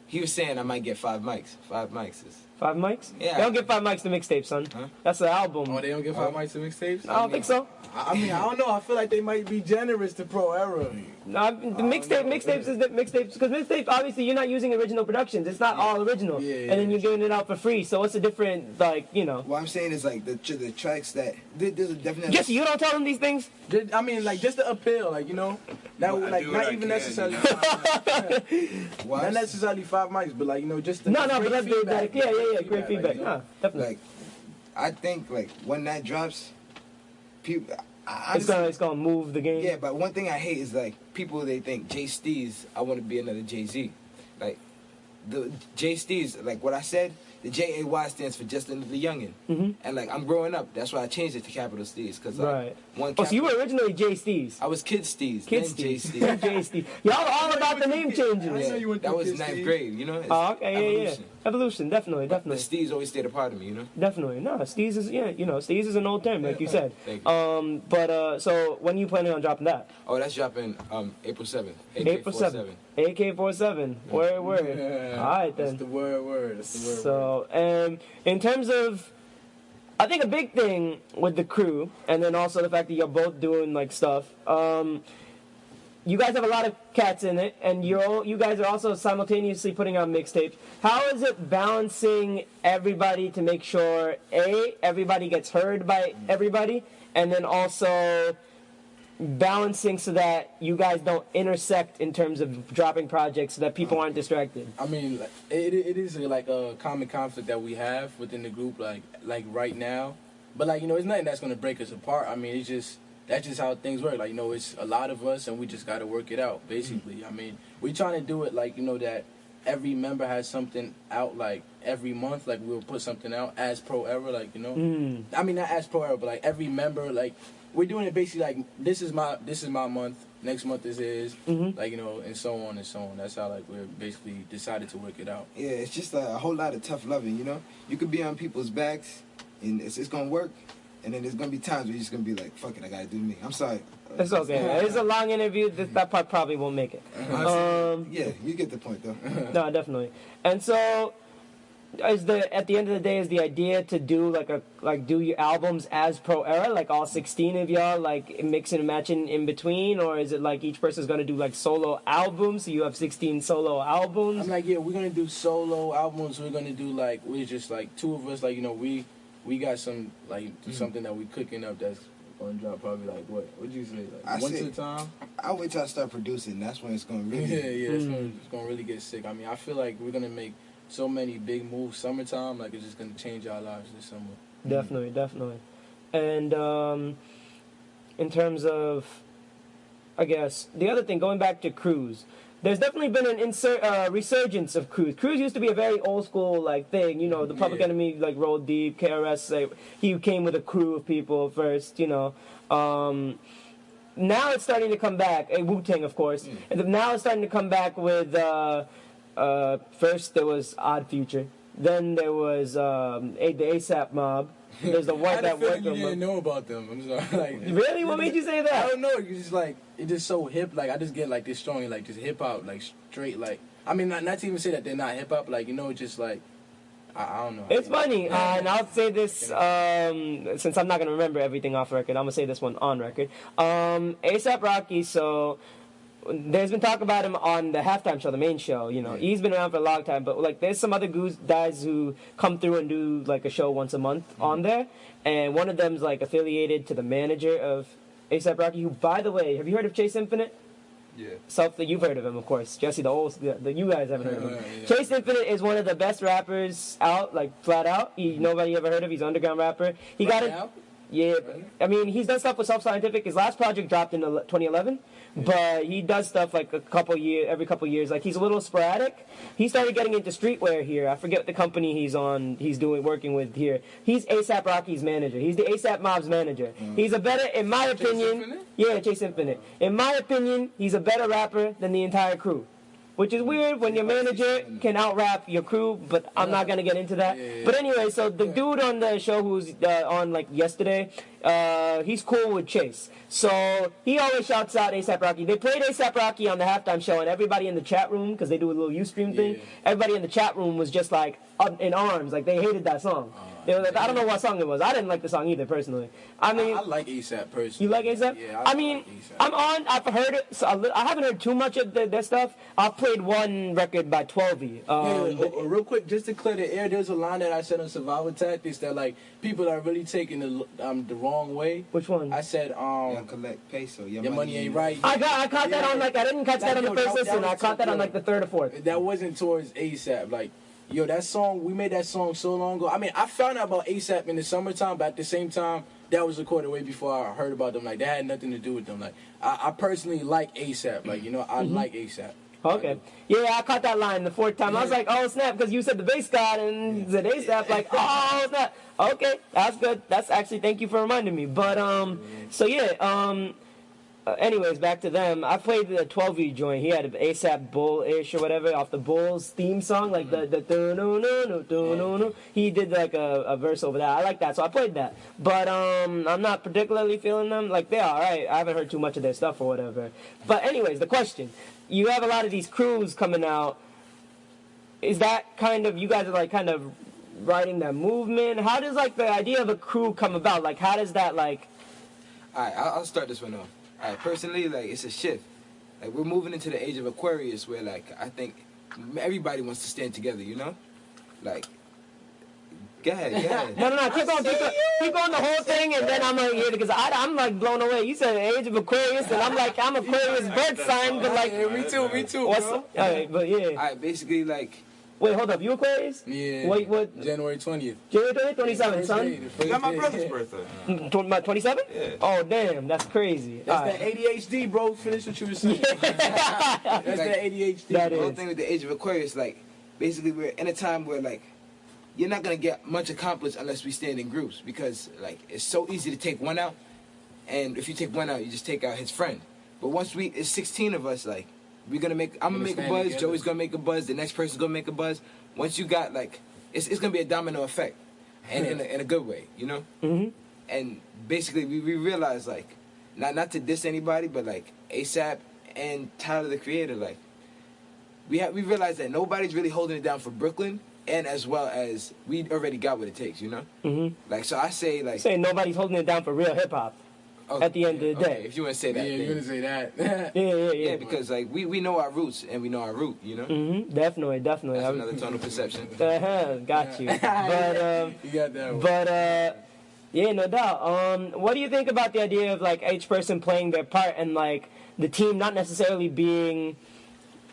he was saying, I might get 5 mics. 5 mics is. 5 mics? Yeah. They don't get 5 mics to mixtape, son. Huh? That's an album. Oh, they don't get 5 mics to mixtapes? I don't think so. I mean, I don't know. I feel like they might be generous to pro era. No, the mixtapes is the mixtapes, because mixtapes, obviously you're not using original productions. It's not all original. And then you're giving it out for free. So what's the different, like, you know? What I'm saying is like the tracks that there's a definitely. Yes, you don't tell them these things. I mean, like just the appeal, like, you know, that would like not even necessarily. Not necessarily 5 mics, but like, you know, just the No, but that's feedback. yeah. great feedback. Like, Nah, definitely. Like, I think like when that drops, people. It's gonna move the game. Yeah, but one thing I hate is like people they think Jay STEEZ, I want to be another Jay Z. Like the Jay STEEZ, like what I said, the JAY stands for just another youngin. And like I'm growing up, that's why I changed it to Capital STEEZ because like Right. one. Oh, so you were originally Jay STEEZ. I was Kid STEEZ. Kid then Jay STEEZ. STEEZ. Jay STEEZ. Y'all all about the name changes. I know you went That through was Kid ninth STEEZ. grade, you know. It's Oh, okay, evolution. yeah. Evolution, definitely, The definitely. STEEZ always stayed a part of me, you know. Definitely. No, STEEZ is, yeah, you know, STEEZ is an old term, like you said. Thank you. So when are you planning on dropping that? Oh, that's dropping April 7th. April 7th. AK-47. Word. Yeah. All right, then. That's the word. That's the word. So, in terms of, I think a big thing with the crew, and then also the fact that you're both doing like stuff. You guys have a lot of cats in it, and you guys are also simultaneously putting out mixtapes. How is it balancing everybody to make sure everybody gets heard by everybody, and then also balancing so that you guys don't intersect in terms of dropping projects so that people aren't distracted? I mean, like, it is like a common conflict that we have within the group, like right now. But like, you know, it's nothing that's gonna break us apart. I mean, that's just how things work. Like, you know, it's a lot of us, and we just gotta work it out, basically. I mean, we trying to do it like, you know, that every member has something out like every month. Like, we'll put something out as Pro Era, like, you know. I mean, not as Pro Era, but like every member, like, we're doing it basically like this is my month. Next month is his, like, you know, and so on and so on. That's how like we're basically decided to work it out. Yeah, it's just a whole lot of tough loving, you know. You could be on people's backs, and it's gonna work, and then there's gonna be times where you're just gonna be like, "Fuck it, I gotta do me." I'm sorry. It's okay. It's a long interview. That part probably won't make it. Yeah, you get the point though. No, definitely. And so, at the end of the day, is the idea to do do your albums as Pro Era, like all 16 of y'all, like mixing and matching in between, or is it like each person's gonna do like solo albums, so you have 16 solo albums? I'm like, yeah, we're gonna do solo albums. We're gonna do like we're just like two of us. Like, you know, we got some like something that we cooking up that's gonna drop probably like what'd you say, like once at a time? I'll wait till I start producing. That's when it's gonna really. Yeah, it's gonna really get sick. I mean, I feel like we're gonna make so many big moves summertime. Like, it's just gonna change our lives this summer. Definitely. And in terms of, I guess the other thing, going back to crews. There's definitely been an resurgence of crews. Crews used to be a very old school like thing, you know. The Public Enemy like rolled deep. KRS, like, he came with a crew of people first, you know. Now it's starting to come back. Wu-Tang, of course. And now it's starting to come back with. First there was Odd Future. Then there was the ASAP Mob. There's the I that feel work. like you didn't know about them. I'm sorry. Like, really? What made you say I that? don't know. It's just like it's just so hip. Like, I just get like this strong, like just hip hop, like straight. Like, I mean, not to even say that they're not hip hop. Like, you know, just like I don't know. It's funny, and I'll say this since I'm not gonna remember everything off record. I'm gonna say this one on record. ASAP Rocky. So there's been talk about him on the halftime show, the main show. You know, he's been around for a long time, but like there's some other guys who come through and do like a show once a month on there, and one of them's like affiliated to the manager of ASAP Rocky. Who, by the way, have you heard of Chase Infinite? Yeah. You've heard of him, of course. Jesse, the you guys haven't heard of him. Yeah. Chase Infinite is one of the best rappers out, like flat out. Nobody ever heard of. He's an underground rapper. He got it. Now? Yeah, I mean, he's done stuff with Self Scientific. His last project dropped in 2011, but he does stuff like every couple years. Like, he's a little sporadic. He started getting into streetwear here. I forget the company he's working with here. He's ASAP Rocky's manager. He's the ASAP Mob's manager. He's a better, in my opinion. Infinite? Yeah, Chase Infinite. In my opinion, he's a better rapper than the entire crew. Which is weird when your manager can out-rap your crew, but I'm not going to get into that. But anyway, so the dude on the show who's on, like, yesterday, he's cool with Chase. So he always shouts out A$AP Rocky. They played A$AP Rocky on the halftime show, and everybody in the chat room, because they do a little Ustream thing, everybody in the chat room was just, like, up in arms. Like, they hated that song. They were like, I don't know what song it was. I didn't like the song either, personally. I mean, I like A$AP personally. you like A$AP? Yeah, I mean, like A$AP. I've heard it. So I haven't heard too much of their stuff. I've played one record by 12E. Real quick, just to clear the air, there's a line that I said on Survival Tactics that, like, people are really taking the wrong way. Which one? I said, Y'all collect peso. your money ain't right. I caught that on, like, I didn't catch that on the first that listen. was I caught that on, like, the third or fourth. That wasn't towards A$AP. Like, yo, that song, we made that song so long ago. I mean, I found out about ASAP in the summertime, but at the same time, that was recorded way before I heard about them. Like, that had nothing to do with them. Like, I personally like ASAP. Like, you know, I like ASAP. Okay. Yeah, I caught that line the fourth time. I was like, oh, snap, because you said the bass god and you said ASAP. Like, oh, snap. Okay, that's good. That's actually, thank you for reminding me. But, so yeah, anyways, back to them. I played the 12V joint. He had an ASAP Bull-ish or whatever off the Bulls theme song, like the do-no-no-no-do-no-no. He did like a verse over that. I like that, so I played that. But I'm not particularly feeling them. Like, they're all right. I haven't heard too much of their stuff or whatever. But anyways, the question. You have a lot of these crews coming out. Is that kind of, you guys are like kind of riding that movement? How does like the idea of a crew come about? Like, how does that like... All right, I'll start this one off. All right, personally, like, it's a shift. Like, we're moving into the age of Aquarius where, like, I think everybody wants to stand together, you know? Like, go ahead. No, keep going the whole thing, and then I'm like, yeah, because I'm like blown away. You said the age of Aquarius, and I'm like, I'm Aquarius bird sign, but like, Yeah, me too, what's bro. all right, but yeah. All right, basically, like... Wait, hold up, you Aquarius? Yeah. Wait, what? January 20th. January 20th, 27, son? You got my brother's birthday. My 27? Yeah. Oh, damn, that's crazy. That's All that right. ADHD, bro. Finish what you were saying. That's that ADHD. That The whole is. thing with the age of Aquarius, like, basically we're in a time where, like, you're not going to get much accomplished unless we stand in groups because, like, it's so easy to take one out. And if you take one out, you just take out his friend. But once it's 16 of us, like, I'm going to make a stand buzz, together. Joey's going to make a buzz, the next person's going to make a buzz. Once you got, like, it's going to be a domino effect. And in a good way, you know? Mm-hmm. And basically, we realized, like, not to diss anybody, but, like, ASAP and Tyler, the Creator, like, we realized that nobody's really holding it down for Brooklyn, and as well as we already got what it takes, you know? Mm-hmm. Like, so I say, like... Saying nobody's holding it down for real hip-hop at the end of the day. Okay, if you want to say that. Yeah, you're gonna say that. Yeah. Yeah, because, like, we know our roots, and we know our root, you know? Mm-hmm. Definitely. That's another tonal perception. Got you. But, You got that one. But yeah, no doubt. What do you think about the idea of like each person playing their part and like the team not necessarily being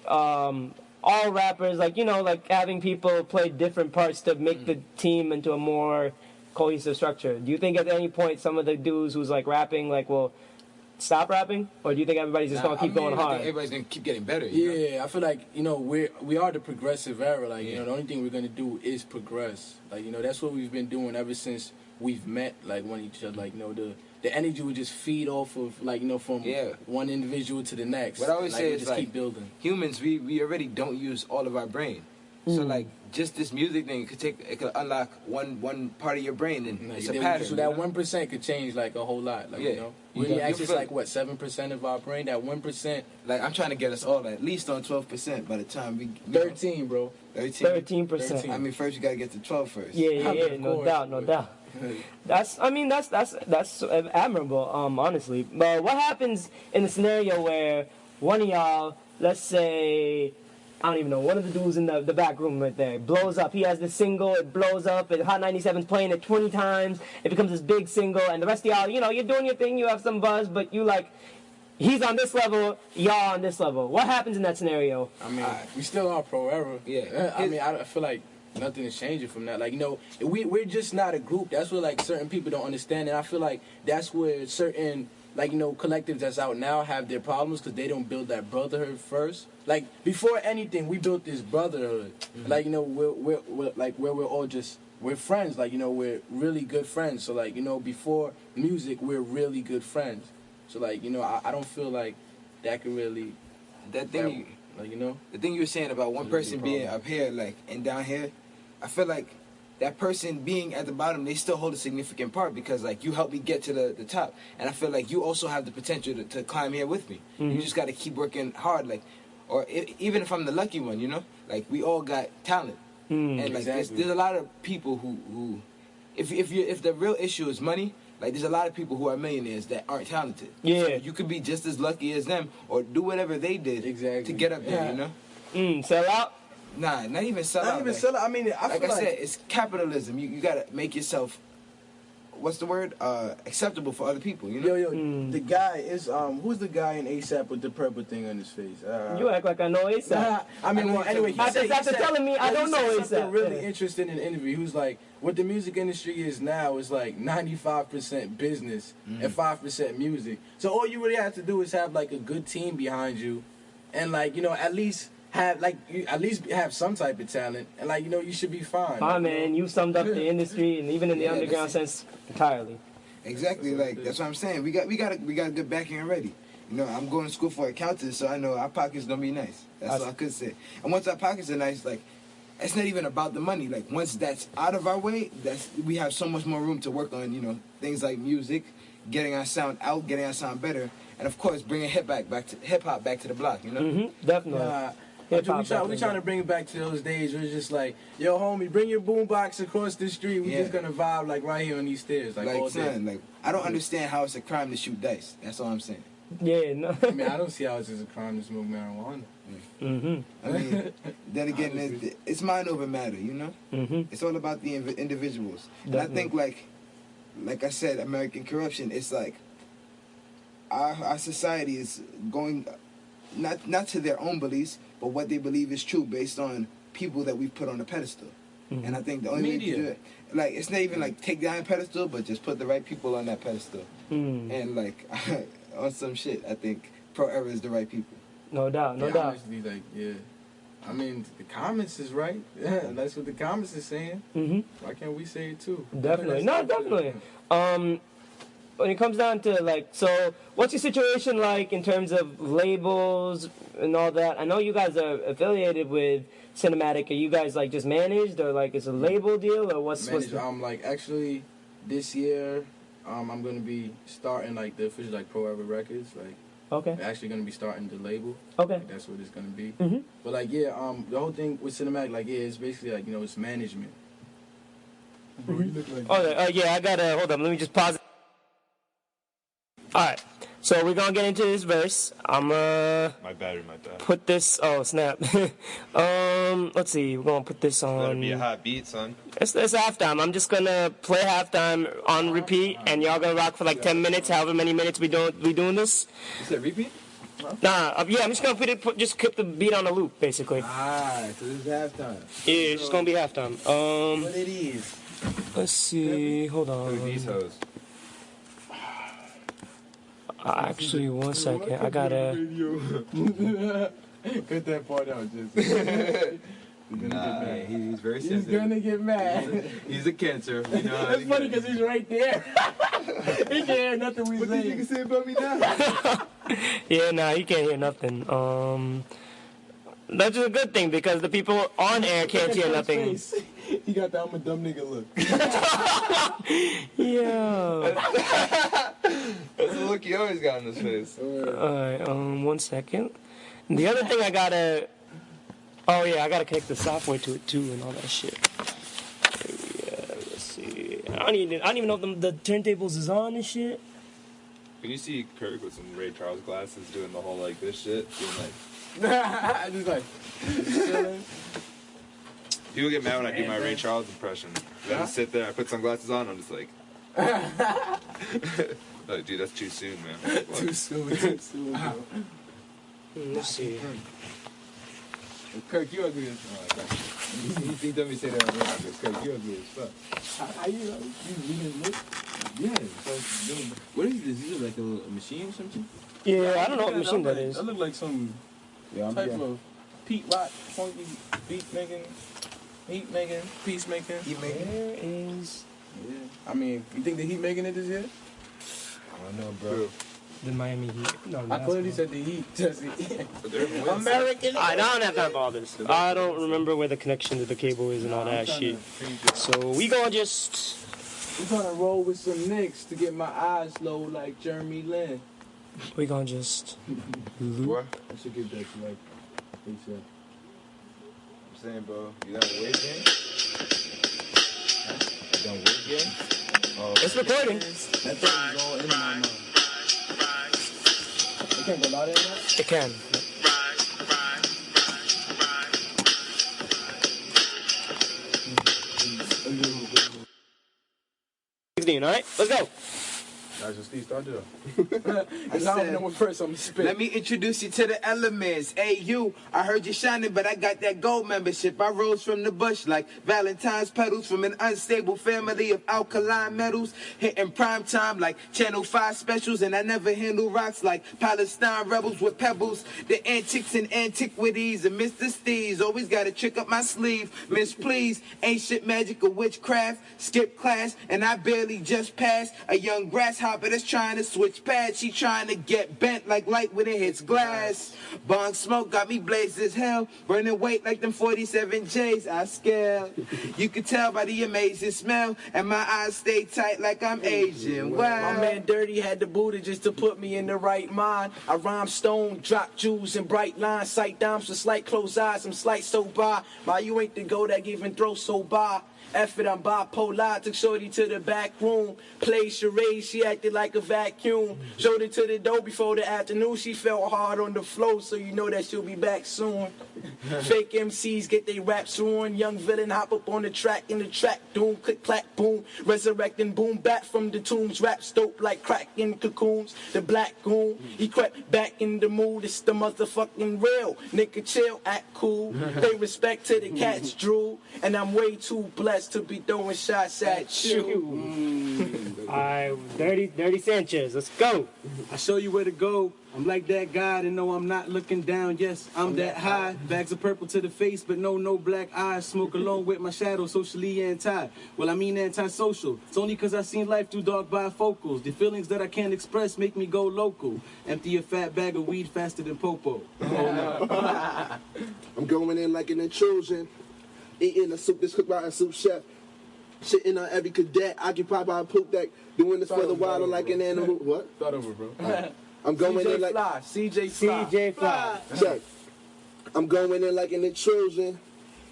all rappers, like, you know, like having people play different parts to make the team into a more cohesive structure? Do you think at any point some of the dudes who's like rapping like will stop rapping, or do you think everybody's just gonna keep going I think hard? everybody's gonna keep getting better. You know? Yeah, I feel like, you know, we are the progressive era. Like, you know, the only thing we're gonna do is progress. Like, you know, that's what we've been doing ever since we've met. Like, one each other. Like, you know, the energy would just feed off of, like, you know, from one individual to the next. What I always like, say we is, just like, keep building. Humans, we already don't use all of our brain. So, like, just this music thing could unlock one part of your brain, and it's a pattern. So that 1% could change like a whole lot. Like, you know, we access like what 7% of our brain. That 1%. Like, I'm trying to get us all at least on 12% by the time we 13, bro. 13%. I mean, first you gotta get to 12 first. Yeah. No doubt. That's admirable, honestly. But what happens in the scenario where one of y'all, let's say, I don't even know, one of the dudes in the back room right there blows up. He has this single, it blows up, and Hot 97's playing it 20 times. It becomes this big single, and the rest of y'all, you know, you're doing your thing, you have some buzz, but you like, he's on this level, y'all on this level. What happens in that scenario? I mean, we still are pro era. Yeah. I mean, I feel like nothing is changing from that. Like, you know, we're just not a group. That's what, like, certain people don't understand. And I feel like that's where certain, like, you know, collectives that's out now have their problems because they don't build that brotherhood first. Like, before anything, we built this brotherhood. Mm-hmm. Like, you know, we're like, where we're all just, we're friends. Like, you know, we're really good friends. So, like, you know, before music, we're really good friends. So, like, you know, I don't feel like that could really, That thing, like, you know? the thing you were saying about one person being up here, like, and down here, I feel like that person being at the bottom, they still hold a significant part because, like, you helped me get to the top. And I feel like you also have the potential to climb here with me. Mm-hmm. You just got to keep working hard, like, or even if I'm the lucky one, you know? Like, we all got talent. And, like, exactly. there's a lot of people who if the real issue is money, like, there's a lot of people who are millionaires that aren't talented. Yeah. So you could be just as lucky as them or do whatever they did to get up there, you know? Sell out? Nah, not even sell out. Not even sell out. I mean, like I said, it's capitalism. You gotta make yourself what's the word? Acceptable for other people, you know? Yo, the guy is who's the guy in ASAP with the purple thing on his face? You act like I know ASAP. I mean, well, anyway, After telling me I don't know something ASAP. really interesting in the interview. He was like, what the music industry is now is like 95% business and 5% music. So all you really have to do is have like a good team behind you, and like at least have some type of talent, and like you should be fine. Man, you summed up the industry and even in the underground sense entirely. Exactly, like that's what I'm saying. We got a good backing already. I'm going to school for accounting, so I know our pockets gonna be nice. That's all I could say. And once our pockets are nice, like it's not even about the money. Like once that's out of our way, we have so much more room to work on. Things like music, getting our sound out, getting our sound better, and of course bringing hip hop back to the block. Definitely. We trying to bring it back to those days where it's just like, yo, homie, bring your boombox across the street. We just gonna vibe like right here on these stairs, like all day. Like I don't understand how it's a crime to shoot dice. That's all I'm saying. Yeah, no. I mean, I don't see how it's just a crime to smoke marijuana. I mean, then again, it's mind over matter. It's all about the individuals. And I think like I said, American corruption. It's like our society is going not to their own beliefs, but what they believe is true based on people that we've put on a pedestal. And I think the only way to do it, like, it's not even like take down a pedestal, but just put the right people on that pedestal. And like on some shit, I think Pro Era is the right people. No doubt, no doubt. Honestly, like, I mean, the comments is right. Yeah, that's what the comments is saying. Why can't we say it too? Definitely, no, definitely. When it comes down to like, so what's your situation like in terms of labels and all that? I know you guys are affiliated with Cinematic. Are you guys like just managed, or like it's a label deal, or what's managed? the... Like actually this year, I'm gonna be starting like the official like Pro Era Records. Like, okay, we're actually gonna be starting the label. Okay, like, that's what it's gonna be. But like, the whole thing with Cinematic, like, it's basically like it's management. Bro, you look like I gotta hold up. Let me just pause it. Alright, so we're gonna get into this verse. I'm My bad. put this. Oh snap. Let's see. We're gonna put this on. That'll be a hot beat, son. It's halftime. I'm just gonna play halftime on repeat, and y'all gonna rock for like 10 minutes, however many minutes we doing this. You said repeat? Nah, I'm just gonna just keep the beat on a loop, basically. So this is halftime. Yeah, it's just gonna be halftime. what it is. Let's see. Hold on. These hoes. Actually, one second. I gotta. Cut that part out, just. He's very He's sensitive. gonna get mad. He's a Cancer. You know how It's funny because he's right there. He can't hear nothing we What did you say. can say about me now? Yeah, nah, you can't hear nothing. That's a good thing because the people on air can't hear nothing. He got the I'm a dumb nigga look. Yeah. That's the look he always got on his face. Alright, 1 second. The other thing I gotta connect the software to it too and all that shit. Yeah, let's see. I don't even know if the turntables is on and shit. Can you see Kirk with some Ray Charles glasses doing the whole like this shit? Doing like. Just like chilling. People get mad when I do my Ray Charles impression. I just sit there, I put sunglasses on, I'm just like. Like, dude, that's too soon, man. Too soon, bro. Let's see. Kirk, you ugly as fuck. He told me to say that on radio. Kirk, you ugly as fuck. How you reading look? Yeah. What is this? Is it like a machine or something? Yeah, I don't know what machine that is. That look like some type of Pete Rock, funky beat making, heat making, peace making. Where is Yeah. I mean, you think the Heat making it this year? I don't know, bro. the Miami Heat? No, I clearly said the Heat. Jesse. American. I don't have time for all this. I don't remember where the connection to the cable is and all that shit. So we gonna just. I'm trying to roll with some Knicks to get my eyes low like Jeremy Lin. We gonna just. Loop. What? I should get that to like. I'm saying, bro, you done wait game? You done wait game? Oh. It's recording. That thing is all in my mind. It can't go louder than that? It can. 16, all right? Let's go. That's just Steve started up. I don't know what first I'm gonna spit. Let me introduce you to the elements. Hey, you, I heard you shining, but I got that gold membership. I rose from the bush like Valentine's petals from an unstable family of alkaline metals. Hitting prime time like Channel 5 specials, and I never handle rocks like Palestine rebels with pebbles. The antics and antiquities of Mr. STEEZ. Always got a trick up my sleeve. Miss, please, ancient magic or witchcraft. Skip class, and I barely just passed. A young grasshopper that's trying to switch pads. She trying to get bent like light when it hits glass. Bong smoke got me blazed as hell. Burning weight like them 47 J's. I scale. You can tell by the amazing smell. And my eyes stay tight like I'm Asian. Wow. My man Dirty had the Buddha just to put me in the right mind. I rhyme stone, drop jewels and bright lines. Sight dimes for slight closed eyes. I'm slight so by. My you ain't the go that giving throw so by. F it, I'm bipolar. Took shorty to the back room. Played charades, she acted like a vacuum. Showed it to the door before the afternoon. She felt hard on the floor, so you know that she'll be back soon. Fake MCs get they raps ruined. Young villain hop up on the track in the track. Doom, click, clack, boom. Resurrecting, boom, back from the tombs. Raps dope like crack in cocoons. The black goon, he crept back in the mood. It's the motherfucking real. Nigga chill, act cool. Pay respect to the cats drool. And I'm way too blessed to be throwing shots at you. Alright, Dirty Sanchez, let's go. I show you where to go. I'm like that guy to know I'm not looking down. Yes, I'm that high. Bags of purple to the face, but no black eyes. Smoke along with my shadow, socially anti. Well, I mean antisocial. It's only because I seen life through dark bifocals. The feelings that I can't express make me go local. Empty a fat bag of weed faster than Popo. I'm going in like an intrusion. Eating a soup that's cooked by a soup chef. Shitting on every cadet, occupied by a poop deck. Doing this for the wild like an animal. What? Start over, bro. I'm going in like CJ Fly. CJ Fly. Check. I'm going in like an intrusion.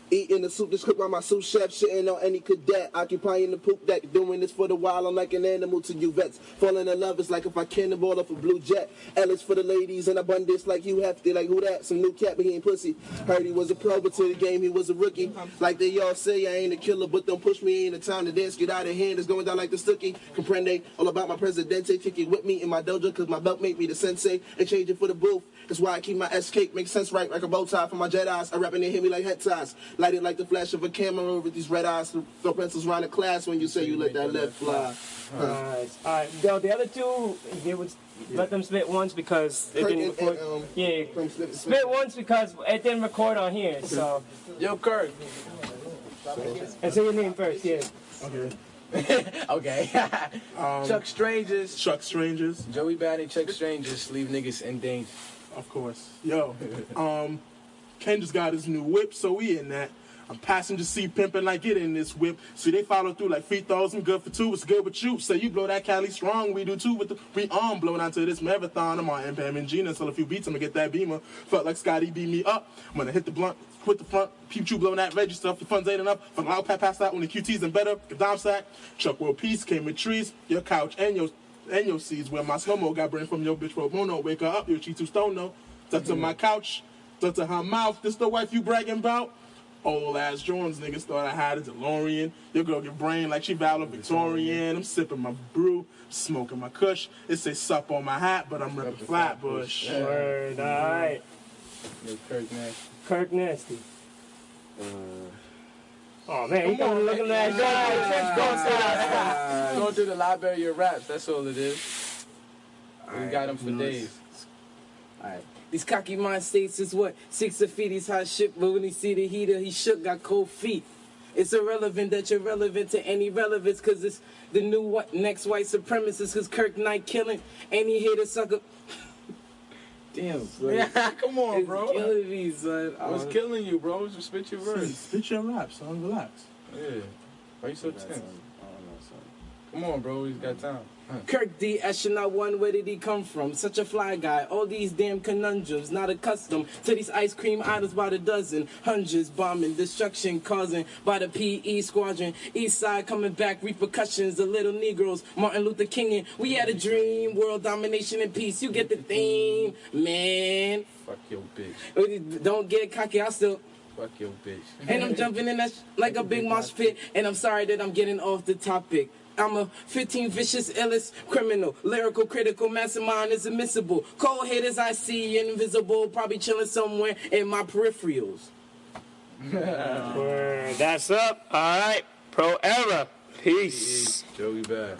Eating the soup that's cooked by my sous chef, shitting on any cadet, occupying the poop deck, doing this for the wild. I'm like an animal to you vets. Falling in love is like if I cannonball off a blue jet. Ellis for the ladies in abundance like you have to. Like who that? Some new cat, but he ain't pussy. Heard he was a pro, but to the game he was a rookie. Like they all say, I ain't a killer, but don't push me. Ain't the time to dance, get out of hand. It's going down like the Stookie. Comprende? All about my presidente. Kick it with me in my dojo, cause my belt make me the sensei. And change it for the booth. That's why I keep my S cake. Makes sense, right? Like a bow tie for my Jedis. I rap and they hit me like head ties. Light it like the flash of a camera with these red eyes. Throw pencils around the class when you say you let that left fly. Alright, yo, the other two, they would let them spit once because it didn't record. Yeah, spit once because it didn't record on here, so. Yo, Kirk. And say your name first, yeah. Okay. Okay. Chuck Strangers. Chuck Strangers. Joey Bada, Chuck Strangers. Leave niggas in danger. Of course. Yo. Ken just got his new whip, so we in that. I'm passenger seat pimping like get in this whip. See, they follow through like 3,000, good for two, it's good with you. So you blow that Cali strong, we do too with the, we blowing out to this marathon. I'm on MPM and Gina, sell a few beats, I'm gonna get that beamer. Felt like Scotty beat me up. I'm gonna hit the blunt, quit the front, peep you blowing that register. If the funds ain't enough, fucking loud pat pass out when the QT's and better. Dime sack, Chuck World Peace came with trees, your couch and your seeds. Where my slow-mo got brain from your bitch pro bono. Wake her up, your cheat too stone no. Tuck to my couch, tuck to her mouth. This the wife you bragging about? Old ass Jones niggas thought I had a DeLorean. Your girl get brain like she valedictorian. I'm sipping my brew, smoking my kush. It say sup on my hat, but I'm ripping Flatbush. Word, alright. Yo, Kirk Nasty. Kirk Nasty. Oh man, he coming looking at that guy. Going through the library of raps, that's all it is. We got him for days. Alright. These cocky mind states is what? 6 feet, he's hot shit, but when he see the heater, he shook, got cold feet. It's irrelevant that you're relevant to any relevance, cause it's the new next white supremacist, cause Kirk Knight killing, and he hit a sucker. Damn, bro. Yeah, come on, It's bro. killing me, son. What's killing you, bro? Just spit your verse. Spit your rap, son. Relax. Yeah. Why you so tense? Come on, bro. He's got time. Kirk D. Astronaut 1, where did he come from? Such a fly guy. All these damn conundrums, not accustomed to these ice cream items by the dozen. Hundreds bombing, destruction causing by the PE squadron. East side coming back, repercussions. The little Negroes, Martin Luther King. And we had a dream, world domination and peace. You get the theme, man. Fuck your bitch. Don't get cocky, I still. Fuck your bitch. And I'm jumping in that like a big mosh pit. And I'm sorry that I'm getting off the topic. I'm a 15 vicious illest criminal. Lyrical, critical, mastermind is admissible. Cold haters I see invisible, probably chilling somewhere in my peripherals. That's up. All right. Pro Era. Peace. Joey Bada.